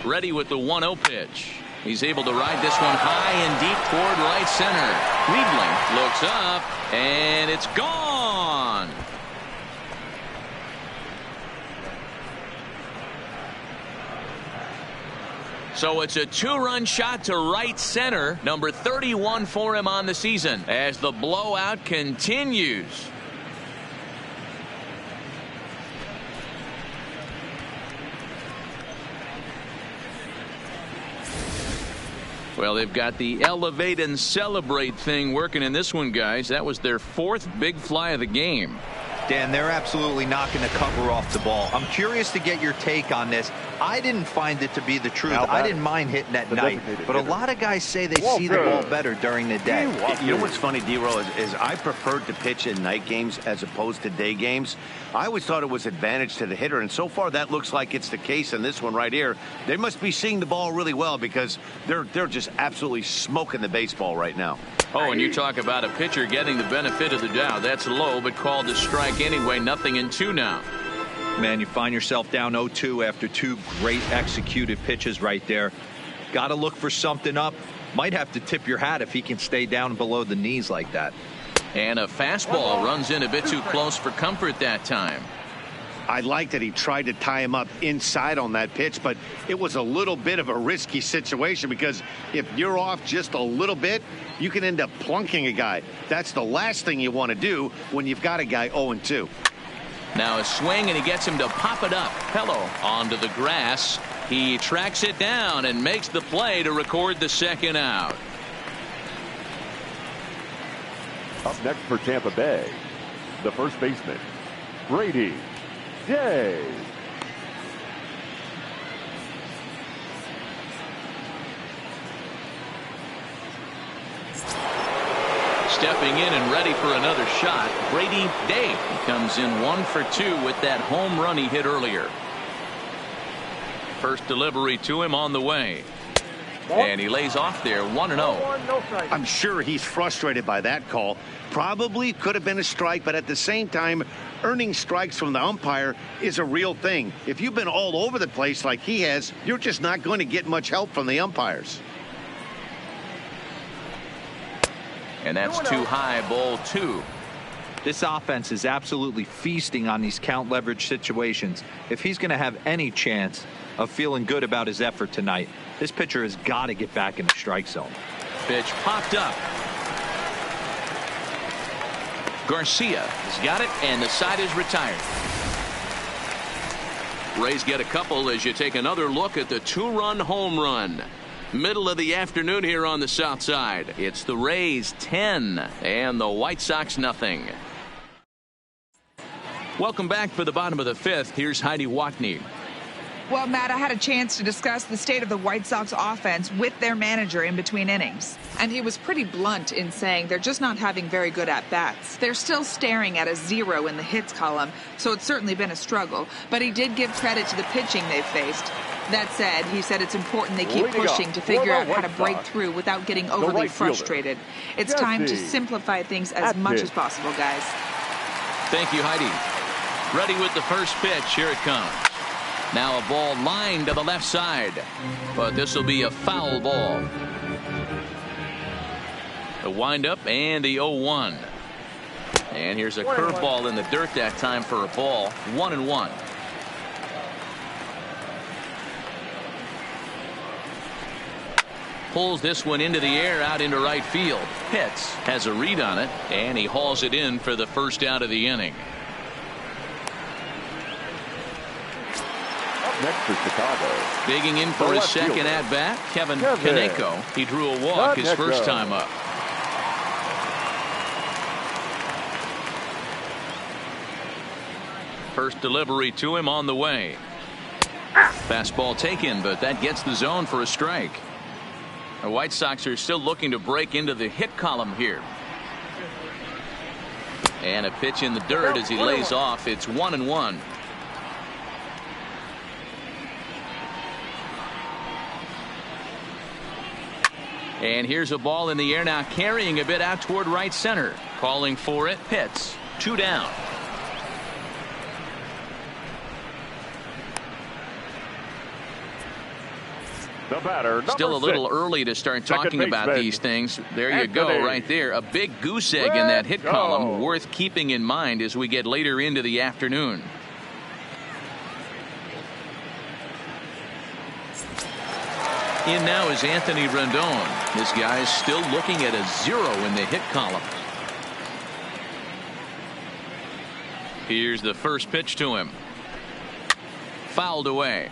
Ready with the 1-0 pitch. He's able to ride this one high and deep toward right center. Cleveland looks up, and it's gone. So it's a 2-run shot to right center, number 31 for him on the season, as the blowout continues. Well, they've got the elevate and celebrate thing working in this one, guys. That was their 4th big fly of the game. Dan, they're absolutely knocking the cover off the ball. I'm curious to get your take on this. I didn't find it to be the truth. I didn't mind hitting at night, but a lot of guys say they see the ball better during the day. You know what's funny, D-Roll, is I preferred to pitch in night games as opposed to day games. I always thought it was advantage to the hitter, and so far that looks like it's the case in this one right here. They must be seeing the ball really well because they're just absolutely smoking the baseball right now. Oh, and you talk about a pitcher getting the benefit of the doubt. That's low, but called a strike anyway. 0-2 now. Man, you find yourself down 0-2 after 2 great executed pitches right there. Got to look for something up. Might have to tip your hat if he can stay down below the knees like that. And a fastball runs in a bit too close for comfort that time. I like that he tried to tie him up inside on that pitch, but it was a little bit of a risky situation because if you're off just a little bit, you can end up plunking a guy. That's the last thing you want to do when you've got a guy 0-2. Now a swing, and he gets him to pop it up. Pello onto the grass. He tracks it down and makes the play to record the 2nd out. Up next for Tampa Bay, the first baseman, Brady Day. Stepping in and ready for another shot, Brady Day. He comes in 1 for 2 with that home run he hit earlier. First delivery to him on the way. And he lays off there 1-0. No strike. I'm sure he's frustrated by that call. Probably could have been a strike, but at the same time, earning strikes from the umpire is a real thing. If you've been all over the place like he has, you're just not going to get much help from the umpires. And that's too high, ball 2. This offense is absolutely feasting on these count leverage situations. If he's going to have any chance of feeling good about his effort tonight, this pitcher has got to get back in the strike zone. Pitch popped up. Garcia has got it, and the side is retired. Rays get a couple as you take another look at the 2-run home run. Middle of the afternoon here on the south side. It's the Rays 10 and the White Sox nothing. Welcome back for the bottom of the 5th. Here's Heidi Watney. Well, Matt, I had a chance to discuss the state of the White Sox offense with their manager in between innings. And he was pretty blunt in saying they're just not having very good at-bats. They're still staring at a 0 in the hits column, so it's certainly been a struggle. But he did give credit to the pitching they've faced. That said, he said it's important they keep pushing to figure out how to break through without getting overly frustrated. It's time to simplify things as much as possible, guys. Thank you, Heidi. Ready with the first pitch. Here it comes. Now a ball lined to the left side, but this will be a foul ball. The windup and the 0-1. And here's a curveball in the dirt that time for a ball. 1-1. Pulls this one into the air out into right field. Pitts has a read on it, and he hauls it in for the first out of the inning. Next for Chicago. Digging in for his second at bat, Kevin Kaneko. He drew a walk his first time up. First delivery to him on the way. Fastball taken, but that gets the zone for a strike. The White Sox are still looking to break into the hit column here. And a pitch in the dirt as he lays off. It's 1-1. And here's a ball in the air now, carrying a bit out toward right center. Calling for it. Pitts. 2 down. The batter, still a little early to start talking about these things. There you go, right there. A big goose egg in that hit column, worth keeping in mind as we get later into the afternoon. In now is Anthony Rendon. This guy's still looking at a 0 in the hit column. Here's the first pitch to him. Fouled away.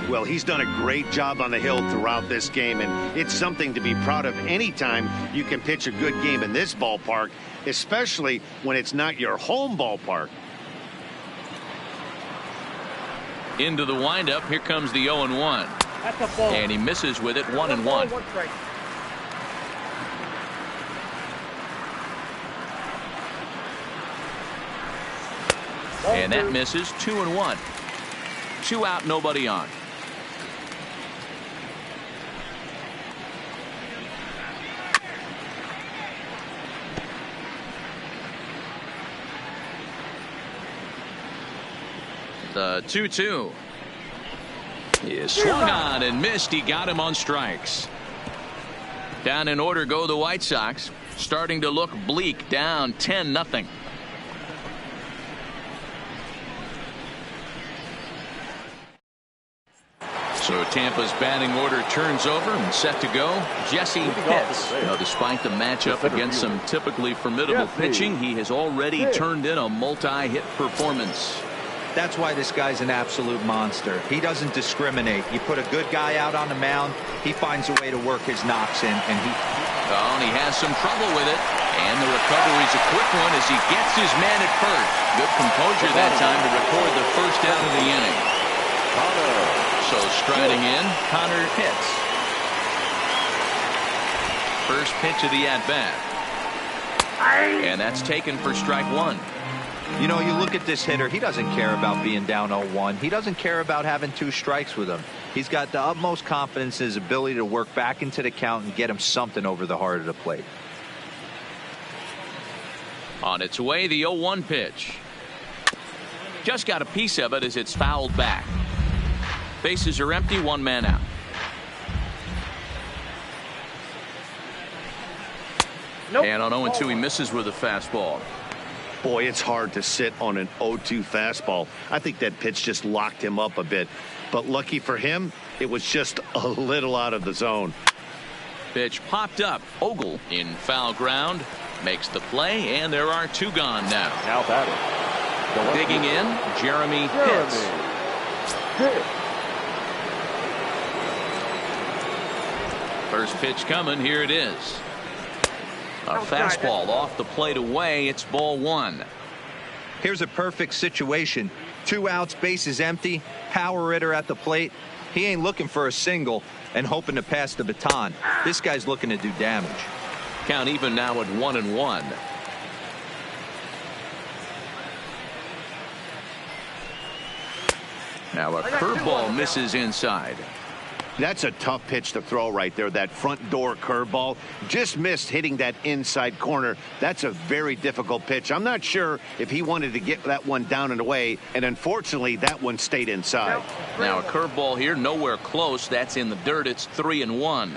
Well, he's done a great job on the hill throughout this game, and it's something to be proud of anytime you can pitch a good game in this ballpark, especially when it's not your home ballpark. Into the windup. Here comes the 0-1. That's a ball. And he misses with it. 1-1. One strike. And that misses. 2-1. 2 out, nobody on. The 2-2 is swung on and missed. He got him on strikes. Down in order go the White Sox, starting to look bleak, down 10-0. So Tampa's batting order turns over and set to go. Jesse Pitts. Despite the matchup against some typically formidable pitching, he has already turned in a multi-hit performance. That's why this guy's an absolute monster. He doesn't discriminate. You put a good guy out on the mound, he finds a way to work his knocks in, and he has some trouble with it. And the recovery's a quick one as he gets his man at first. Good composure that time to record the first out of the inning. So striding in, Connor Pitts. First pitch of the at-bat. And that's taken for strike 1. You know, you look at this hitter, he doesn't care about being down 0-1. He doesn't care about having 2 strikes with him. He's got the utmost confidence in his ability to work back into the count and get him something over the heart of the plate. On its way, the 0-1 pitch. Just got a piece of it as it's fouled back. Bases are empty, 1 man out. Nope. And on 0-2, he misses with a fastball. Boy, it's hard to sit on an 0-2 fastball. I think that pitch just locked him up a bit. But lucky for him, it was just a little out of the zone. Pitch popped up. Ogle in foul ground. Makes the play, and there are 2 gone now. Now batting. Digging in, Jeremy hits. First pitch coming. Here it is. A fastball off the plate away. It's ball 1. Here's a perfect situation. 2 outs, bases empty, power hitter at the plate. He ain't looking for a single and hoping to pass the baton. This guy's looking to do damage. Count even now at 1-1. Now a curveball misses inside. That's a tough pitch to throw right there. That front door curveball just missed hitting that inside corner. That's a very difficult pitch. I'm not sure if he wanted to get that one down and away, and unfortunately that one stayed inside. Now a curveball here, nowhere close. That's in the dirt. It's 3-1.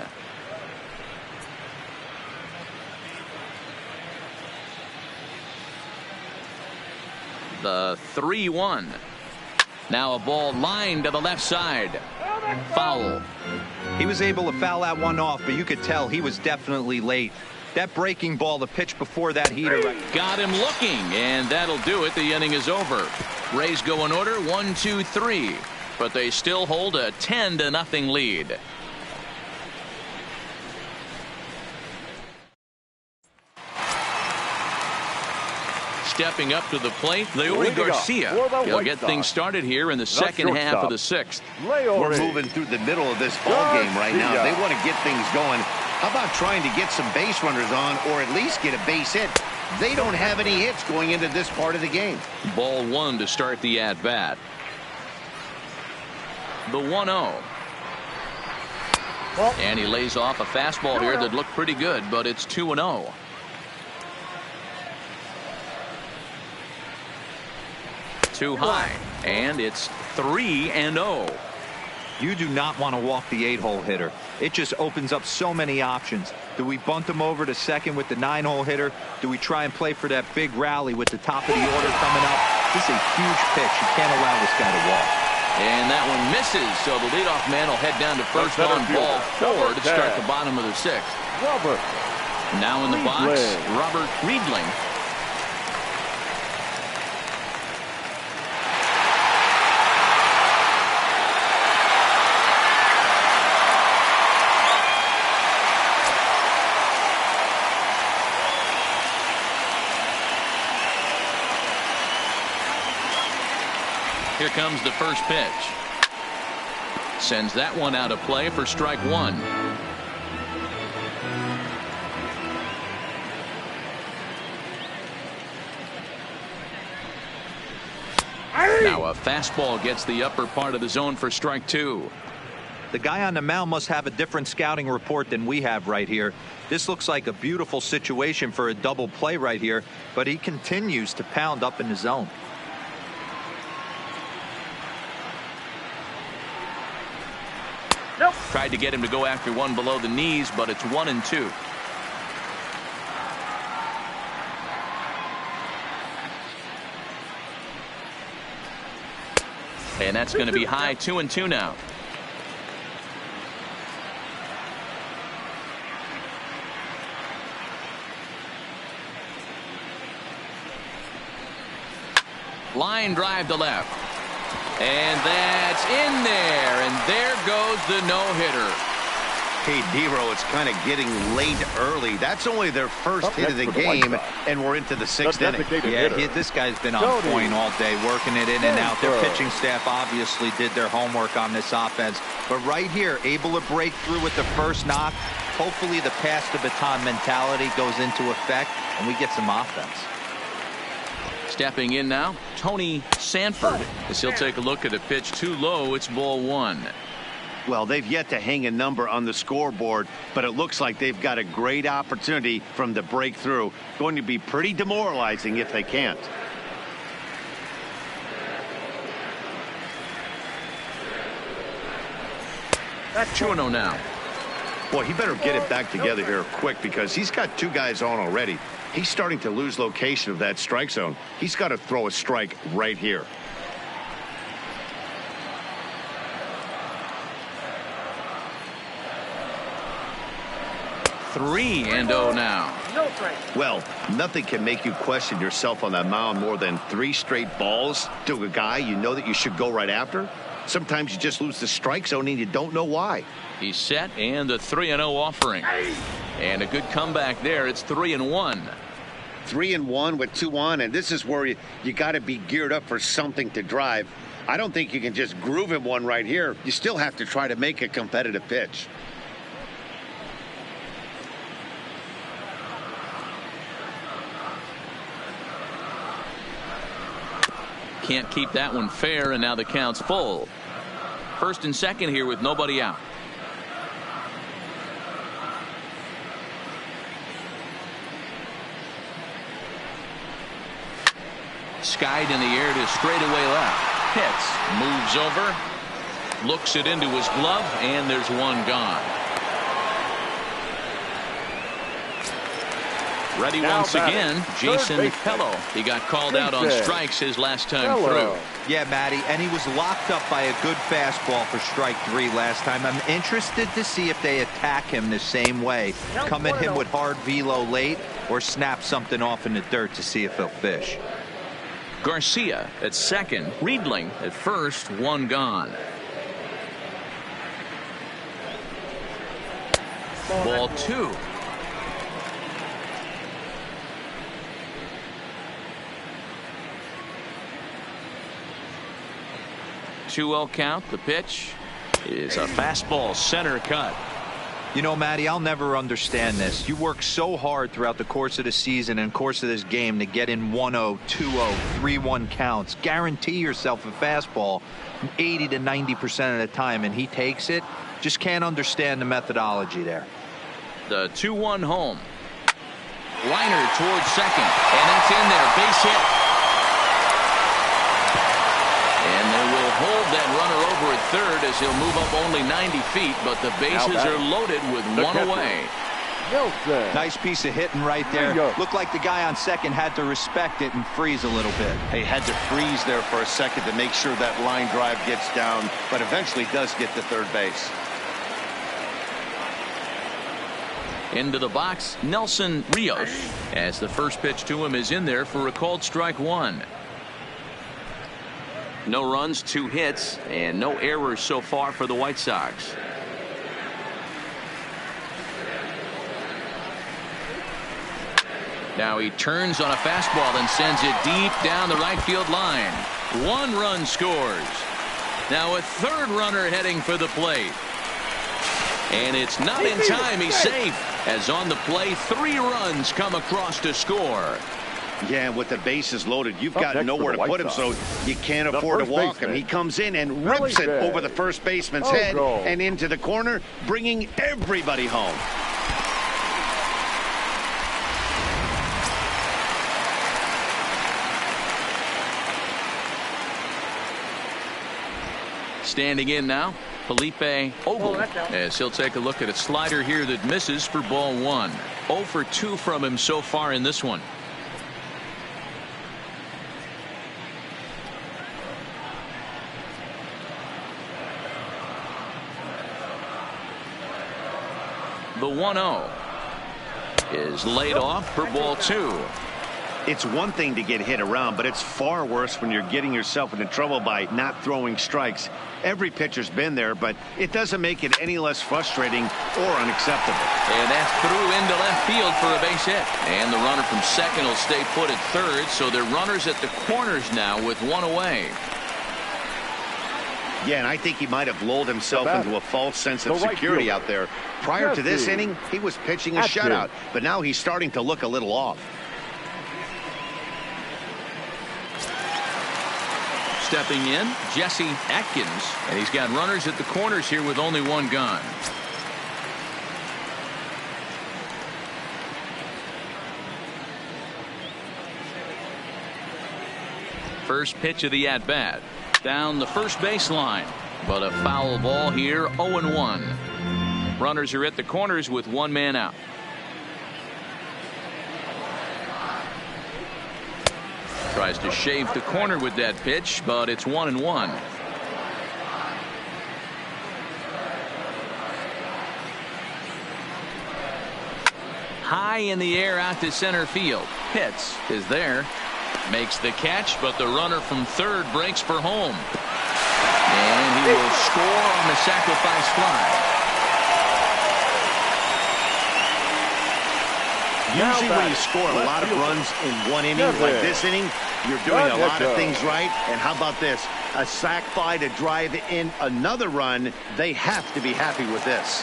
The 3-1. Now a ball lined to the left side. Foul. He was able to foul that one off, but you could tell he was definitely late. That breaking ball, the pitch before that heater. Got him looking, and that'll do it. The inning is over. Rays go in order 1-2-3, but they still hold a 10-0 lead. Stepping up to the plate, Leury Garcia. He'll get things started here in the second half of the 6th. We're moving through the middle of this ball game right now. They want to get things going. How about trying to get some base runners on, or at least get a base hit? They don't have any hits going into this part of the game. Ball 1 to start the at-bat. The 1-0. And he lays off a fastball here that looked pretty good, but it's 2-0. Too high, and it's 3-0. You do not want to walk the 8-hole hitter. It just opens up so many options. Do we bunt him over to second with the 9-hole hitter? Do we try and play for that big rally with the top of the order coming up? This is a huge pitch. You can't allow this guy to walk. And that one misses, so the leadoff man will head down to first on ball 4 to start the bottom of the 6th. Now in the box, Robert Riedling. Here comes the first pitch. Sends that one out of play for strike 1. Now a fastball gets the upper part of the zone for strike 2. The guy on the mound must have a different scouting report than we have right here. This looks like a beautiful situation for a double play right here, but he continues to pound up in the zone. Tried to get him to go after one below the knees, but it's 1-2. And that's going to be high. 2-2 now. Line drive to left. And that's in there, and there goes the no-hitter. Hey, Dero, it's kind of getting late early. That's only their first hit of the game, and we're into the 6th inning. Yeah, this guy's been on point all day, working it in and out. Their pitching staff obviously did their homework on this offense. But right here, able to break through with the first knock. Hopefully the pass the baton mentality goes into effect, and we get some offense. Stepping in now, Tony Sanford, as he'll take a look at a pitch too low. It's ball one. Well, they've yet to hang a number on the scoreboard, but it looks like they've got a great opportunity from the breakthrough. Going to be pretty demoralizing if they can't. That's 2-0 now. Boy, he better get it back together here quick because he's got two guys on already. He's starting to lose location of that strike zone. He's got to throw a strike right here. Three and 0 now. Well, nothing can make you question yourself on that mound more than 3 straight balls to a guy you know that you should go right after. Sometimes you just lose the strike zone and you don't know why. He's set, and the 3-0 offering. And a good comeback there. It's 3-1. 3-1 with 2 on, and this is where you got to be geared up for something to drive. I don't think you can just groove him one right here. You still have to try to make a competitive pitch. Can't keep that one fair, and now the count's full. First and second here with nobody out. Skied in the air to straightaway left. Hits. Moves over. Looks it into his glove, and there's one gone. Ready once again, Jason Pello. He got called out on strikes his last time through. Yeah, Matty, and he was locked up by a good fastball for strike 3 last time. I'm interested to see if they attack him the same way. Come at him with hard velo late or snap something off in the dirt to see if he'll fish. Garcia at second. Riedling at first. One gone. Ball 2. 2-0 count. The pitch is a fastball center cut. You know, Matty, I'll never understand this. You work so hard throughout the course of the season and course of this game to get in 1-0, 2-0, 3-1 counts. Guarantee yourself a fastball 80 to 90% of the time, and he takes it. Just can't understand the methodology there. The 2-1 home. Liner towards second, and that's in there. Base hit. And they will hold that runner over at third as he'll move up only 90 feet, but the bases are loaded with one away. Nice piece of hitting right there. Looked like the guy on second had to respect it and freeze a little bit. He had to freeze there for a second to make sure that line drive gets down, but eventually does get to third base. Into the box, Nelson Rios, as the first pitch to him is in there for a called strike 1. No runs, 2 hits, and no errors so far for the White Sox. Now he turns on a fastball and sends it deep down the right field line. 1 run scores. Now a third runner heading for the plate. And it's not in time. He's safe. As on the play, 3 runs come across to score. Yeah, with the bases loaded, you've got nowhere to put him, so you can't afford to walk him. He comes in and rips it over the first baseman's head and into the corner, bringing everybody home. Standing in now, Felipe Ogle, as he'll take a look at a slider here that misses for ball 1. 0 for 2 from him so far in this one. The 1-0 is laid off for ball 2. It's one thing to get hit around, but it's far worse when you're getting yourself into trouble by not throwing strikes. Every pitcher's been there, but it doesn't make it any less frustrating or unacceptable. And that's through into left field for a base hit. And the runner from second will stay put at third, so they're runners at the corners now with 1 away. Yeah, and I think he might have lulled himself into a false sense of security out there. Prior to this inning, he was pitching a shutout, but now he's starting to look a little off. Stepping in, Jesse Atkins, and he's got runners at the corners here with only one gone. First pitch of the at-bat. Down the first baseline. But a foul ball here, 0-1. Runners are at the corners with one man out. Tries to shave the corner with that pitch, but it's 1-1. High in the air out to center field. Pitts is there. Makes the catch, but the runner from third breaks for home. And he will score on the sacrifice fly. Usually when you score a lot of runs in one inning, like this inning, you're doing a lot of things right. And how about this? A sac fly to drive in another run. They have to be happy with this.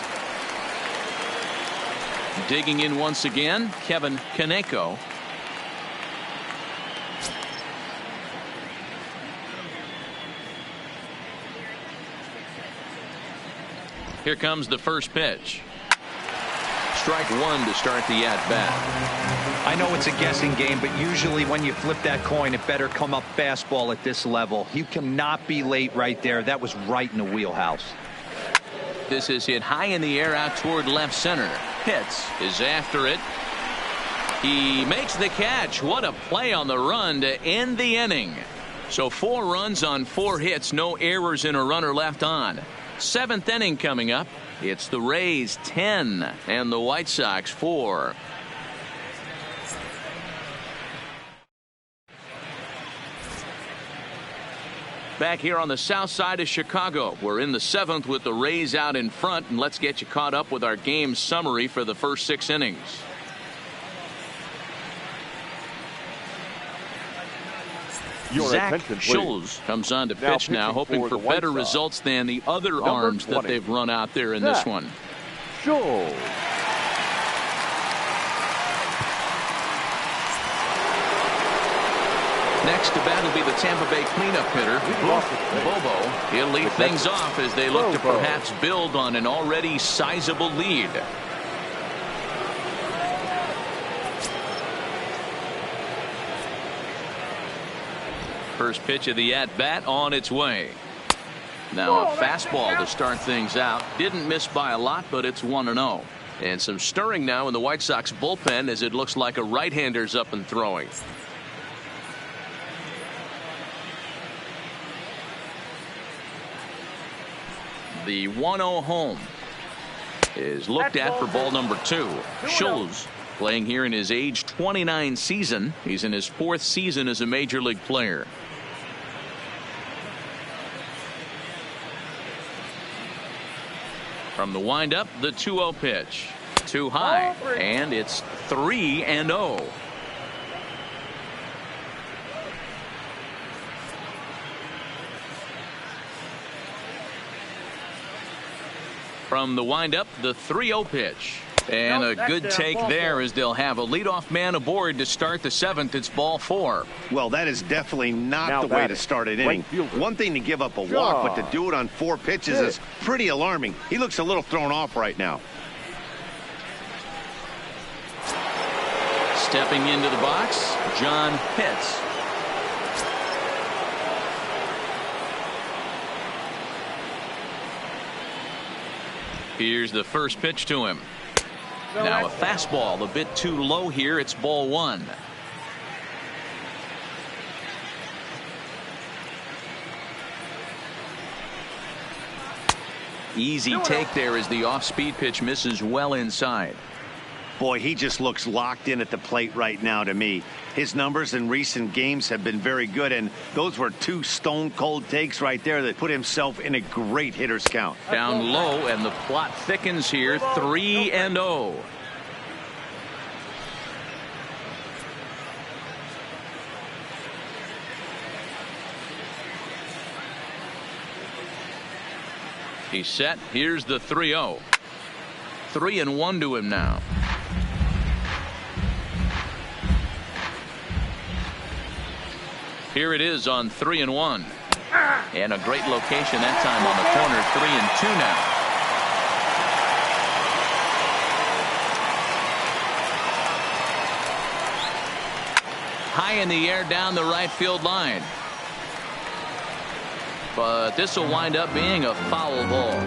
Digging in once again, Kevin Kaneko. Here comes the first pitch. Strike one to start the at-bat. I know it's a guessing game, but usually when you flip that coin, it better come up fastball at this level. You cannot be late right there. That was right in the wheelhouse. This is hit high in the air out toward left center. Pitts is after it. He makes the catch. What a play on the run to end the inning. So 4 runs on 4 hits, no errors and a runner left on. 7th inning coming up. It's the Rays 10 and the White Sox 4. Back here on the south side of Chicago, we're in the 7th with the Rays out in front, and let's get you caught up with our game summary for the first 6 innings. Zach Soxs comes on to pitch now, hoping for better results than the other arms that they've run out there in this one. Soxs. Next to bat will be the Tampa Bay cleanup hitter, Bobo. He'll lead things off as they look to perhaps build on an already sizable lead. First pitch of the at-bat on its way. Now a fastball to start things out. Didn't miss by a lot, but it's 1-0. And some stirring now in the White Sox bullpen as it looks like a right-hander's up and throwing. The 1-0 home is looked at for ball number 2. Soxs playing here in his age 29 season. He's in his 4th season as a major league player. From the windup, the 2-0 pitch. Too high, and it's 3-0. From the windup, the 3-0 pitch. And a good take there as they'll have a leadoff man aboard to start the 7th. It's ball 4. Well, that is definitely not the way to start an inning. One thing to give up a walk, but to do it on 4 pitches is pretty alarming. He looks a little thrown off right now. Stepping into the box, John Pitts. Here's the first pitch to him. Now a fastball a bit too low here. It's ball 1. Easy take there as the off-speed pitch misses well inside. Boy, he just looks locked in at the plate right now to me. His numbers in recent games have been very good, and those were 2 stone-cold takes right there that put himself in a great hitter's count. Down low, and the plot thickens here. 3-0. He's set. Here's the 3-0. 3-1 to him now. Here it is on 3-1. And a great location that time on the corner. 3-2 now. High in the air down the right field line. But this will wind up being a foul ball.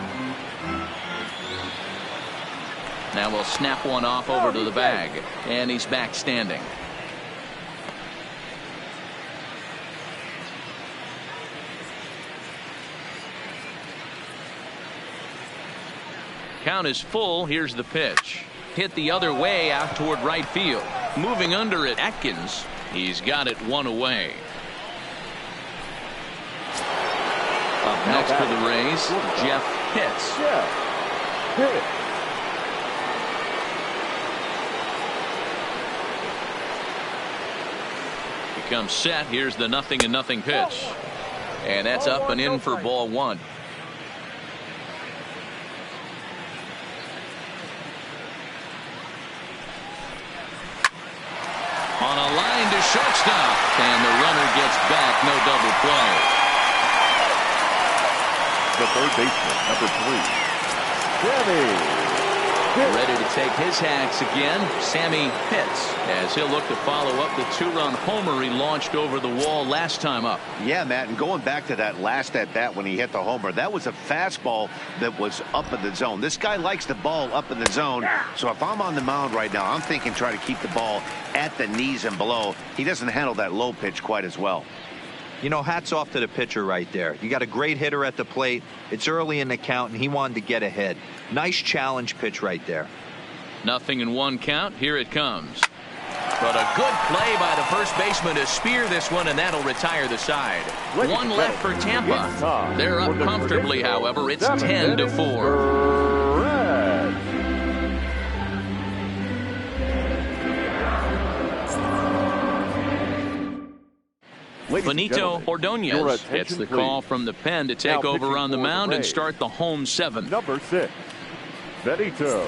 Now we'll snap one off over to the bag. And he's back standing. Count is full. Here's the pitch. Hit the other way out toward right field. Moving under it, Atkins. He's got it one away. Up next for the Rays, Jeff Pitts. He comes set. Here's the 0-0 pitch. And that's up and in for ball one. On a line to shortstop, and the runner gets back. No double play. The third baseman, number 3, Sammy. Ready to take his hacks again, Sammy Pitts, as he'll look to follow up the 2-run homer he launched over the wall last time up. Yeah, Matt, and going back to that last at bat when he hit the homer, that was a fastball that was up in the zone. This guy likes the ball up in the zone, so if I'm on the mound right now, I'm thinking try to keep the ball at the knees and below. He doesn't handle that low pitch quite as well. You know, hats off to the pitcher right there. You got a great hitter at the plate. It's early in the count, and he wanted to get ahead. Nice challenge pitch right there. 0-1 count. Here it comes. But a good play by the first baseman to spear this one, and that'll retire the side. One left for Tampa. They're up comfortably, however. It's 10-4. Benito Ordonez gets the call from the pen to take over on the mound and start the home 7th. Number 6, Benito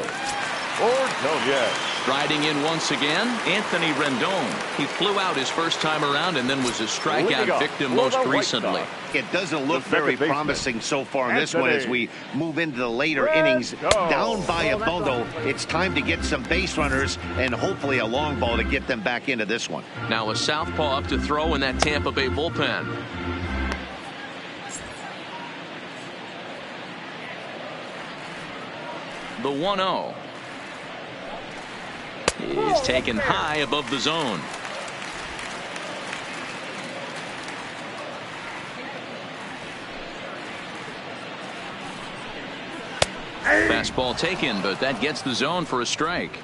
Ordonez. Striding in once again, Anthony Rendon. He flew out his first time around and then was a strikeout victim most recently. It doesn't look very promising so far in this one as we move into the later innings. Down by a bundle, it's time to get some base runners and hopefully a long ball to get them back into this one. Now a southpaw up to throw in that Tampa Bay bullpen. The 1-0 is taken high above the zone. Fastball taken, but that gets the zone for a strike.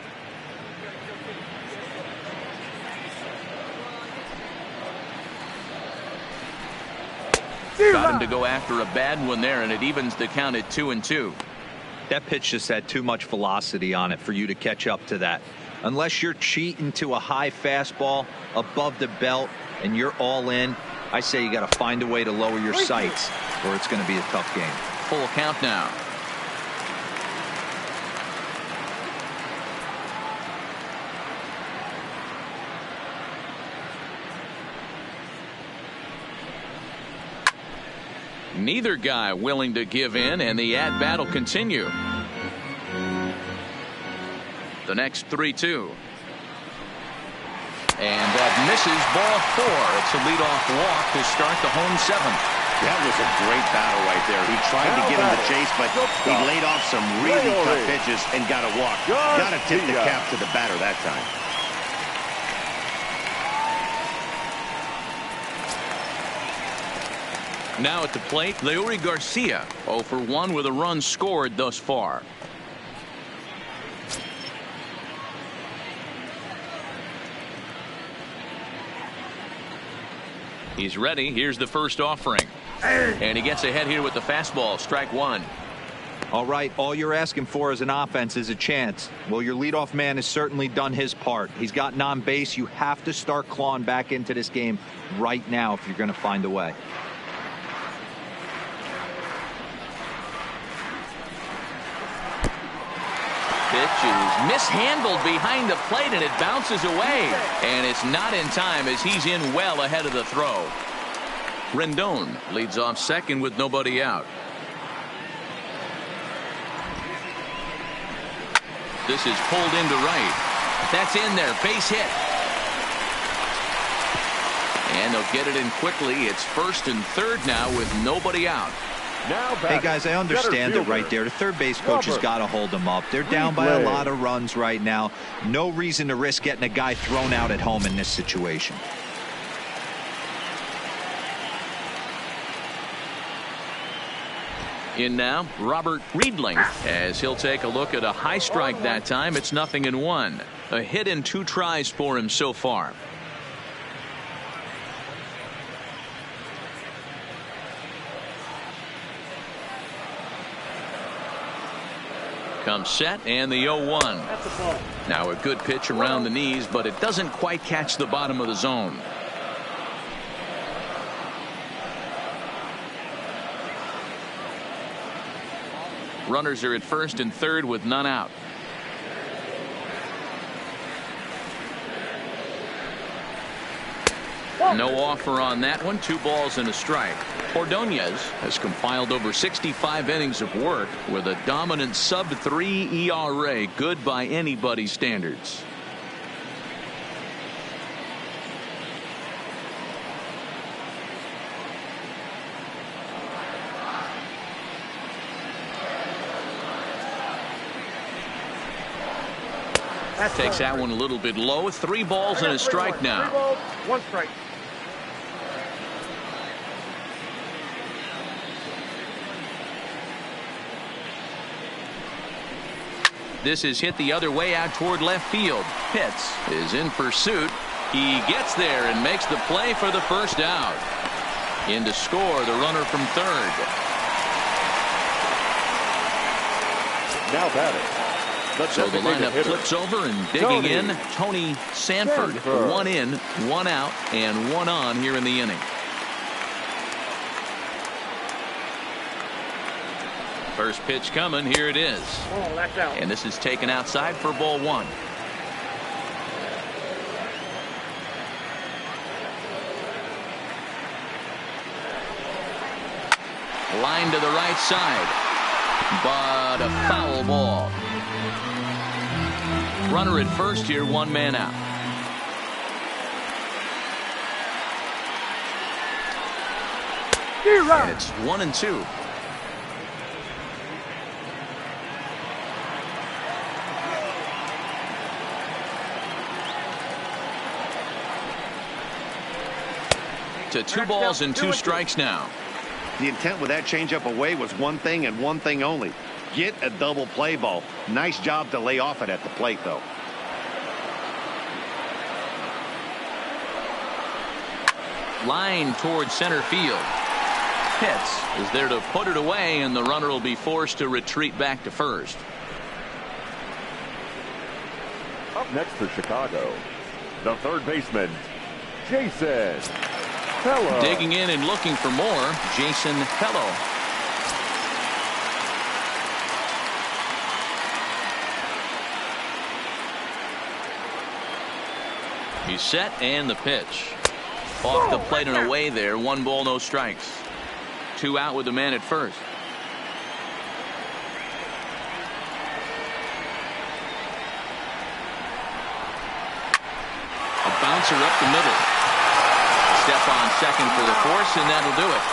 Got him to go after a bad one there, and it evens the count at 2-2. That pitch just had too much velocity on it for you to catch up to that. Unless you're cheating to a high fastball above the belt and you're all in, I say you got to find a way to lower your sights or it's going to be a tough game. Full count now. Neither guy willing to give in, and the at-bat will continue. The next 3-2. And that misses ball 4. It's a leadoff walk to start the home 7th. That was a great battle right there. He tried to get him to chase, but he laid off some really tough pitches and got a walk. Got to tip the cap to the batter that time. Now at the plate, Leury Garcia, 0 for 1 with a run scored thus far. He's ready. Here's the first offering. And he gets ahead here with the fastball. Strike 1. All right, all you're asking for as an offense is a chance. Well, your leadoff man has certainly done his part. He's gotten on base. You have to start clawing back into this game right now if you're going to find a way. Pitch is mishandled behind the plate, and it bounces away. And it's not in time as he's in well ahead of the throw. Rendon leads off second with nobody out. This is pulled into right. That's in there. Base hit. And they'll get it in quickly. It's first and third now with nobody out. Now hey, guys, I understand it right there. The third base coach has got to hold them up. They're down by a lot of runs right now. No reason to risk getting a guy thrown out at home in this situation. In now, Robert Riedling, as he'll take a look at a high strike that time. It's 0-1. A hit in 2 tries for him so far. Comes set and the 0-1. Now a good pitch around the knees, but it doesn't quite catch the bottom of the zone. Runners are at first and third with none out. No offer on that one. 2 balls and a strike. Ordonez has compiled over 65 innings of work with a dominant sub-3 ERA, good by anybody's standards. Takes that one a little bit low. 3 balls and a strike now. 3 balls, 1 strike. This is hit the other way out toward left field. Pitts is in pursuit. He gets there and makes the play for the first out. In to score the runner from third. Now batting. So the lineup flips over and digging in. Tony Sanford. 1 in, 1 out, and 1 on here in the inning. First pitch coming. Here it is. Oh, that's out. And this is taken outside for ball 1. Line to the right side. But a foul ball. Runner at first here, 1 man out. And it's 1-2. To 2 balls and 2 strikes now. The intent with that changeup away was one thing and one thing only. Get a double play ball. Nice job to lay off it at the plate, though. Line towards center field. Pitts is there to put it away, and the runner will be forced to retreat back to first. Up next for Chicago, the third baseman, Jason Pello. Digging in and looking for more, Jason Pello. He's set and the pitch. Off the plate and away there. 1 ball, no strikes. 2 out with the man at first. A bouncer up the middle. Step on second for the force, and that'll do it.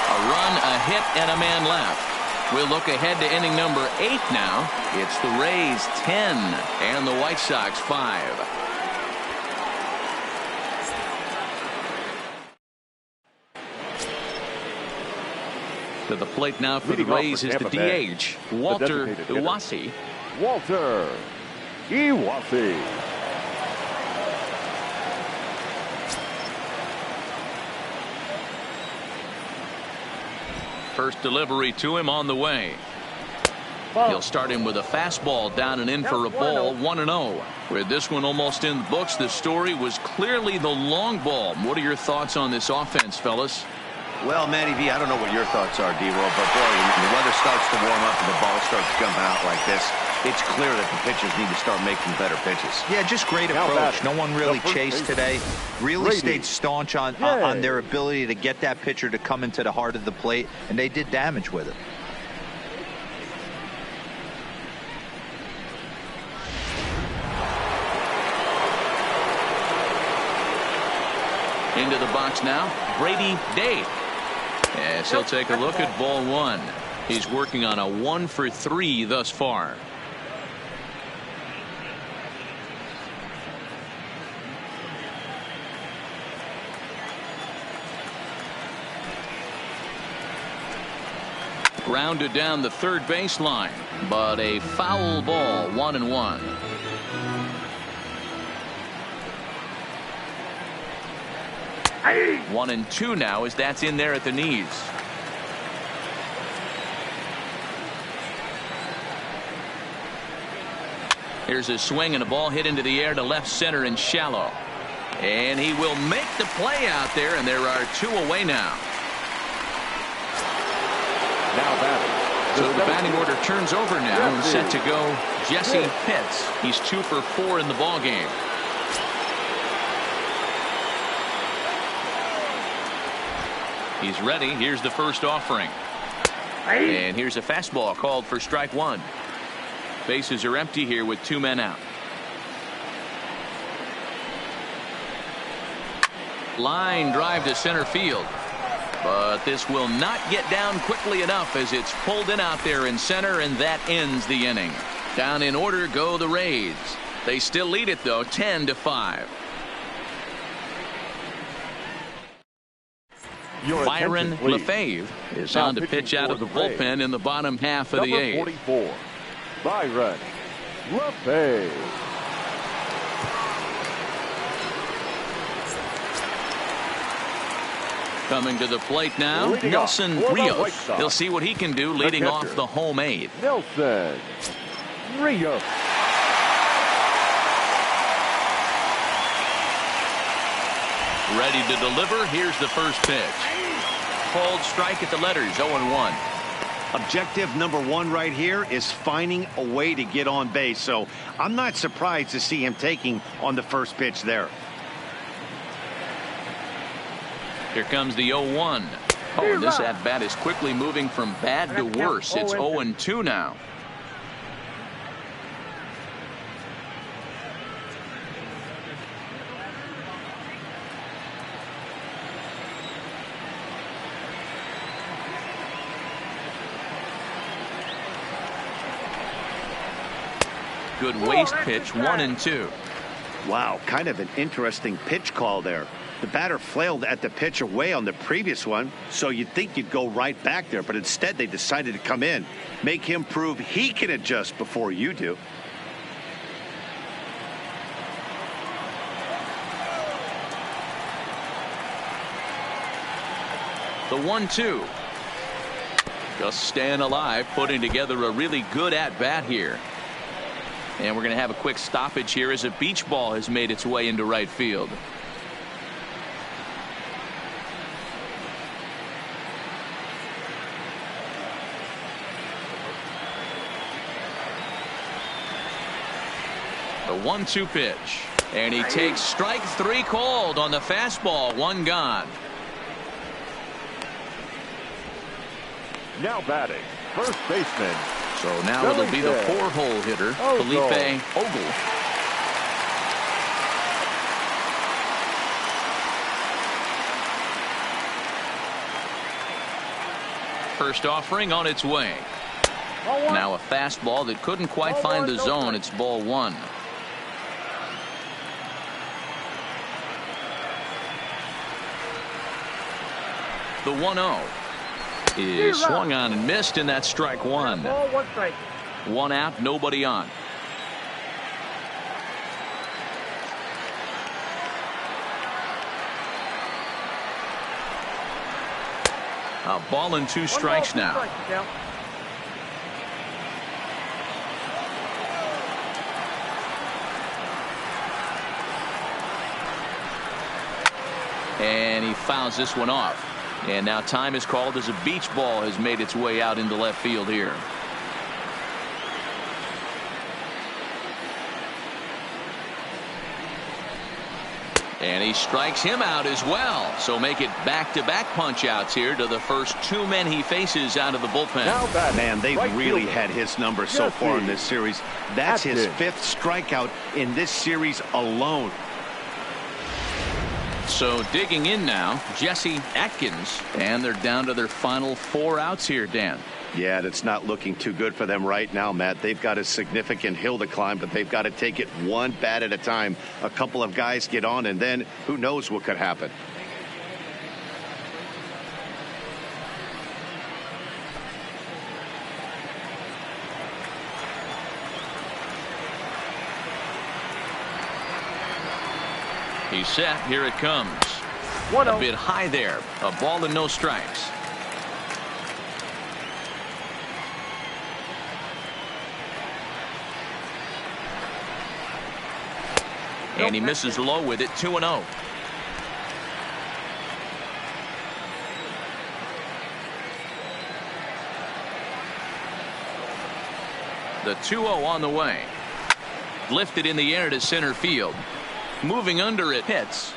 A run, a hit, and a man left. We'll look ahead to inning number 8 now. It's the Rays 10 and the White Sox 5. To the plate now for the Rays is the DH, Walter Iwasi. Walter Iwasi. First delivery to him on the way. He'll start him with a fastball down and in for a ball. 1-0. With this one almost in the books, the story was clearly the long ball. What are your thoughts on this offense, fellas? Well, Matty V, I don't know what your thoughts are, D-Roll, but boy, when the weather starts to warm up and the ball starts jumping out like this, It's clear that the pitchers need to start making better pitches. Yeah, just great approach. No one really chased today. Really stayed staunch on their ability to get that pitcher to come into the heart of the plate, and they did damage with it. Into the box now, Brady Day. As he'll take a look at ball one. He's working on a 1 for 3 thus far. Grounded down the third baseline, but a foul ball, 1-1. Hey. 1-2 now as that's in there at the knees. Here's a swing and a ball hit into the air to left center and shallow. And he will make the play out there, and there are 2 away now. Now batting. So the batting order turns over now and set to go Jesse Pitts. He's 2 for 4 in the ball game. He's ready. Here's the first offering. And here's a fastball called for strike 1. Bases are empty here with 2 men out. Line drive to center field. But this will not get down quickly enough as it's pulled in out there in center, and that ends the inning. Down in order go the Rays. They still lead it though, 10-5. Byron LaFave is on to pitch out of the bullpen in the bottom half of the 8th. 44, Byron LaFave. Coming to the plate now, Nelson Rios. He'll see what he can do leading off the home 8th. Nelson Rios. Ready to deliver. Here's the first pitch. Called strike at the letters, 0-1. Objective number 1 right here is finding a way to get on base. So I'm not surprised to see him taking on the first pitch there. Here comes the 0-1. Oh, and this at bat is quickly moving from bad to worse. It's 0-2 now. Good waist pitch, 1-2. Wow, kind of an interesting pitch call there. The batter flailed at the pitch away on the previous one, so you'd think you'd go right back there, but instead they decided to come in, make him prove he can adjust before you do. The 1-2. Just staying alive, putting together a really good at-bat here. And we're going to have a quick stoppage here as a beach ball has made its way into right field. The 1-2 pitch. And he takes strike 3 called on the fastball. 1 gone. Now batting, first baseman. So now it'll be the 4-hole hitter, Felipe Ogle. First offering on its way. Now a fastball that couldn't quite find the zone. It's ball 1. The 1-0 is swung on and missed, and that's strike 1. 1 strike. 1 out, nobody on. A ball and 2 strikes now. And he fouls this one off. And now time is called as a beach ball has made its way out into left field here. And he strikes him out as well. So make it back-to-back punch-outs here to the first two men he faces out of the bullpen. Man, they've really had his number so far in this series. That's his 5th strikeout in this series alone. So digging in now, Jesse Atkins, and they're down to their final 4 outs here, Dan. Yeah, that's not looking too good for them right now, Matt. They've got a significant hill to climb, but they've got to take it one bat at a time. A couple of guys get on, and then who knows what could happen. He's set. Here it comes. A bit high there. A ball and no strikes. And he misses low with it. 2-0. The 2-0 on the way. Lifted in the air to center field. Moving under it, hits.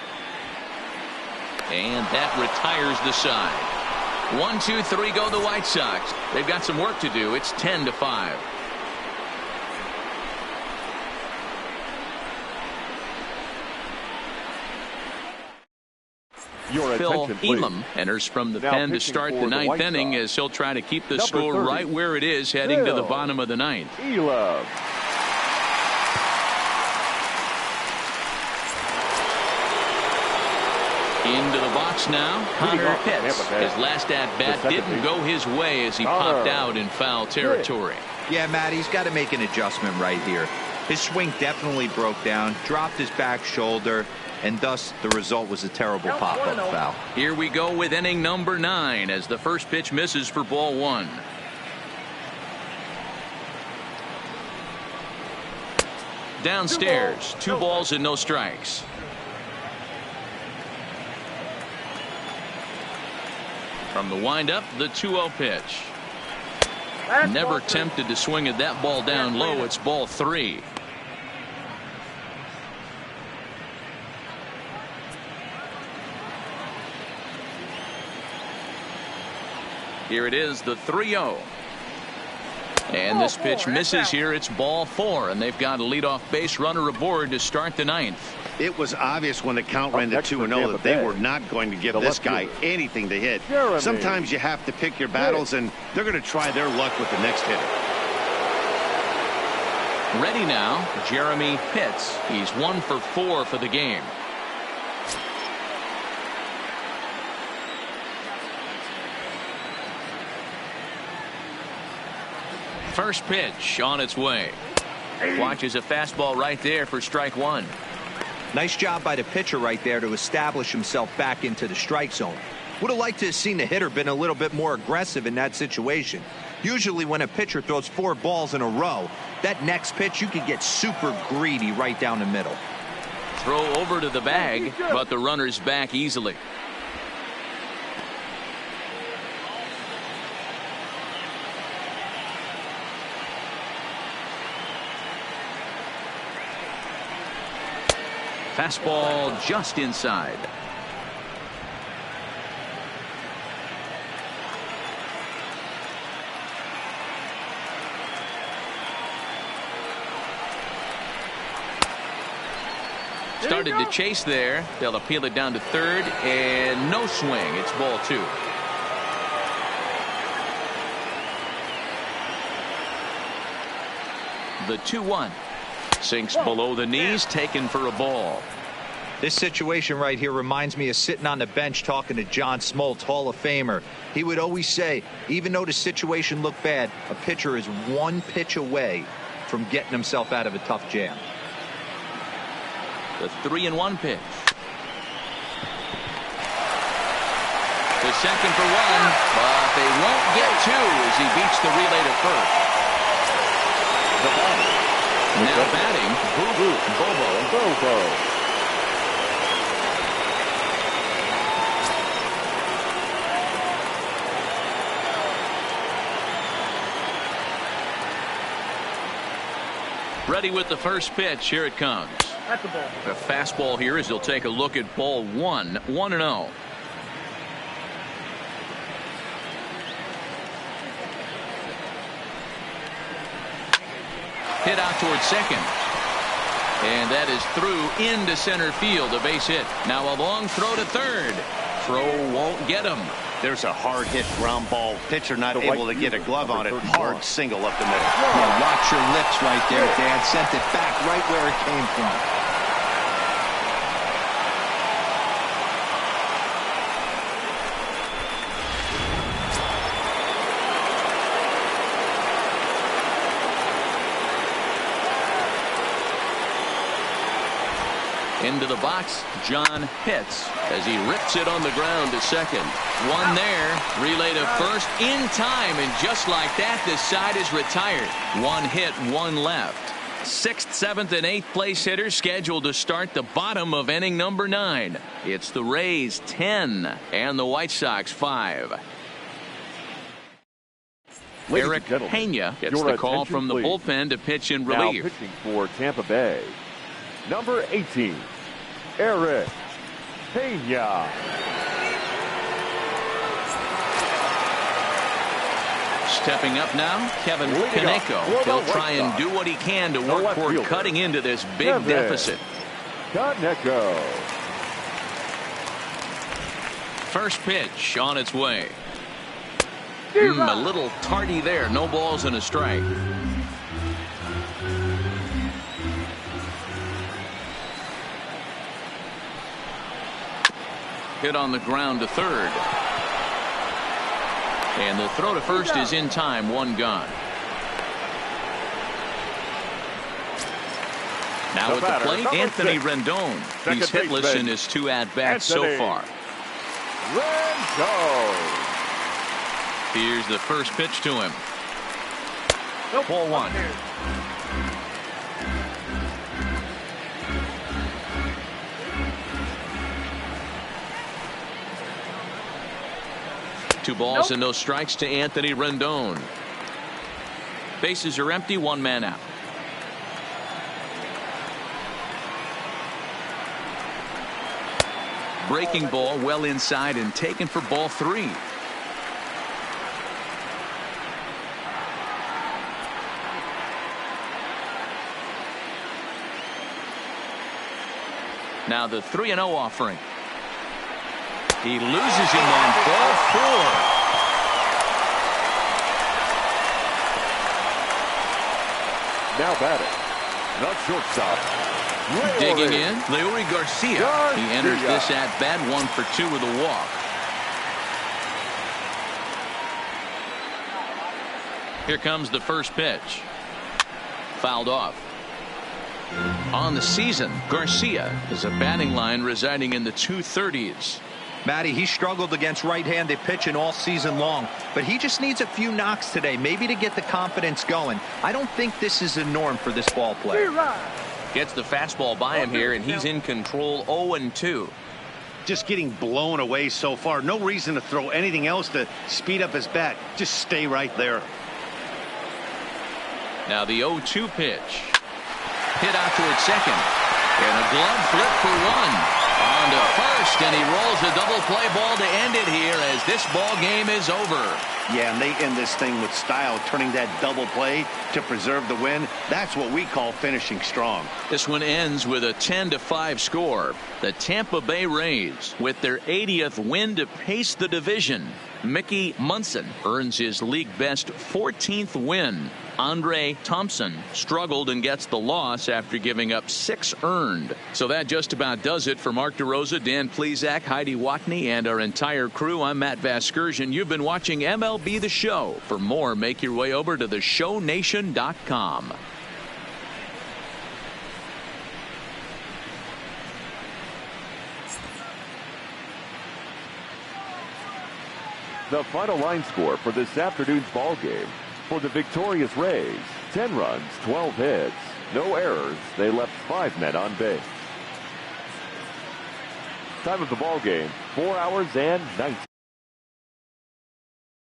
And that retires the side. 1, 2, 3 go the White Sox. They've got some work to do. It's 10-5. Phil Elam enters from the pen to start the 9th inning as he'll try to keep the score right where it is heading to the bottom of the 9th. Elam. Into the box now, Hunter Pitts. His last at-bat didn't go his way as he popped out in foul territory. Yeah, Matt, he's got to make an adjustment right here. His swing definitely broke down, dropped his back shoulder, and thus the result was a terrible pop-up foul. Here we go with inning number 9 as the first pitch misses for ball 1. Downstairs, 2 balls and no strikes. From the windup, the 2-0 pitch. Never tempted to swing at that ball down low. It's ball 3. Here it is, the 3-0. And this pitch misses here. It's ball 4, and they've got a leadoff base runner aboard to start the 9th. It was obvious when the count ran to 2-0 that they were not going to give this guy anything to hit. Sometimes you have to pick your battles, and they're going to try their luck with the next hitter. Ready now, Jeremy Pitts. He's 1 for 4 for the game. First pitch on its way. Watches a fastball right there for strike 1. Nice job by the pitcher right there to establish himself back into the strike zone. Would have liked to have seen the hitter been a little bit more aggressive in that situation. Usually when a pitcher throws 4 balls in a row, that next pitch you could get super greedy right down the middle. Throw over to the bag, but the runner's back easily. Fastball just inside. Started to chase there. They'll appeal it down to third, and no swing. It's ball 2. The 2-1. Sinks below the knees, taken for a ball. This situation right here reminds me of sitting on the bench talking to John Smoltz, Hall of Famer. He would always say, even though the situation looked bad, a pitcher is 1 pitch away from getting himself out of a tough jam. The 3-1 pitch. To second for 1, but they won't get 2 as he beats the relay to first. Now batting, Bobo. Ready with the first pitch. Here it comes. That's the ball. The fastball here as he'll take a look at ball 1, 1-0. Hit out towards second. And that is through into center field, a base hit. Now a long throw to third. Throw won't get him. There's a hard hit ground ball. Pitcher not able to get a glove on it. Hard single up the middle. Yeah, watch your lips right there, Dan. Sent it back right where it came from. Into the box, John hits as he rips it on the ground to second. One there, relay to first in time, and just like that, this side is retired. One hit, one left. 6th, 7th, and 8th place hitters scheduled to start the bottom of inning number 9. It's the Rays 10 and the White Sox 5. Eric Pena gets the call from the bullpen to pitch in relief. Now pitching for Tampa Bay, number 18, Eric Pena. Stepping up now, Kevin Kaneko. He'll try and do what he can to work toward cutting into this big deficit. Kaneko. First pitch on its way. A little tardy there. No balls and a strike. Hit on the ground to third. And the throw to first is in time. One gone. Now at the plate, Anthony Rendon. He's hitless in his 2 at-bats so far. Rendon. Here's the first pitch to him. Ball 1. Two balls and no strikes to Anthony Rendon. Bases are empty, one man out. Breaking ball well inside and taken for ball 3. Now the 3-0 offering. He loses him on ball 4. Now batting, the shortstop. Digging in, Leury Garcia. He enters this at bat 1 for 2 with a walk. Here comes the first pitch. Fouled off. On the season, Garcia is a batting line residing in the 230s. Matty, he struggled against right-handed pitching all season long, but he just needs a few knocks today, maybe to get the confidence going. I don't think this is a norm for this ball player. Gets the fastball by him here, and he's in control 0-2. Just getting blown away so far. No reason to throw anything else to speed up his bat. Just stay right there. Now the 0-2 pitch. Hit out towards second. And a glove flip for 1. On to first, and he rolls a double play ball to end it here as this ball game is over. Yeah, and they end this thing with style, turning that double play to preserve the win. That's what we call finishing strong. This one ends with a 10-5 score. The Tampa Bay Rays, with their 80th win to pace the division. Mickey Munson earns his league best 14th win. Andre Thompson struggled and gets the loss after giving up 6 earned. So that just about does it for Mark DeRosa, Dan Plesac, Heidi Watney, and our entire crew. I'm Matt Vasgersian. You've been watching MLB The Show. For more, make your way over to theshownation.com. The final line score for this afternoon's ball game. For the victorious Rays, 10 runs, 12 hits, no errors. They left 5 men on base. Time of the ball game, 4 hours and 19.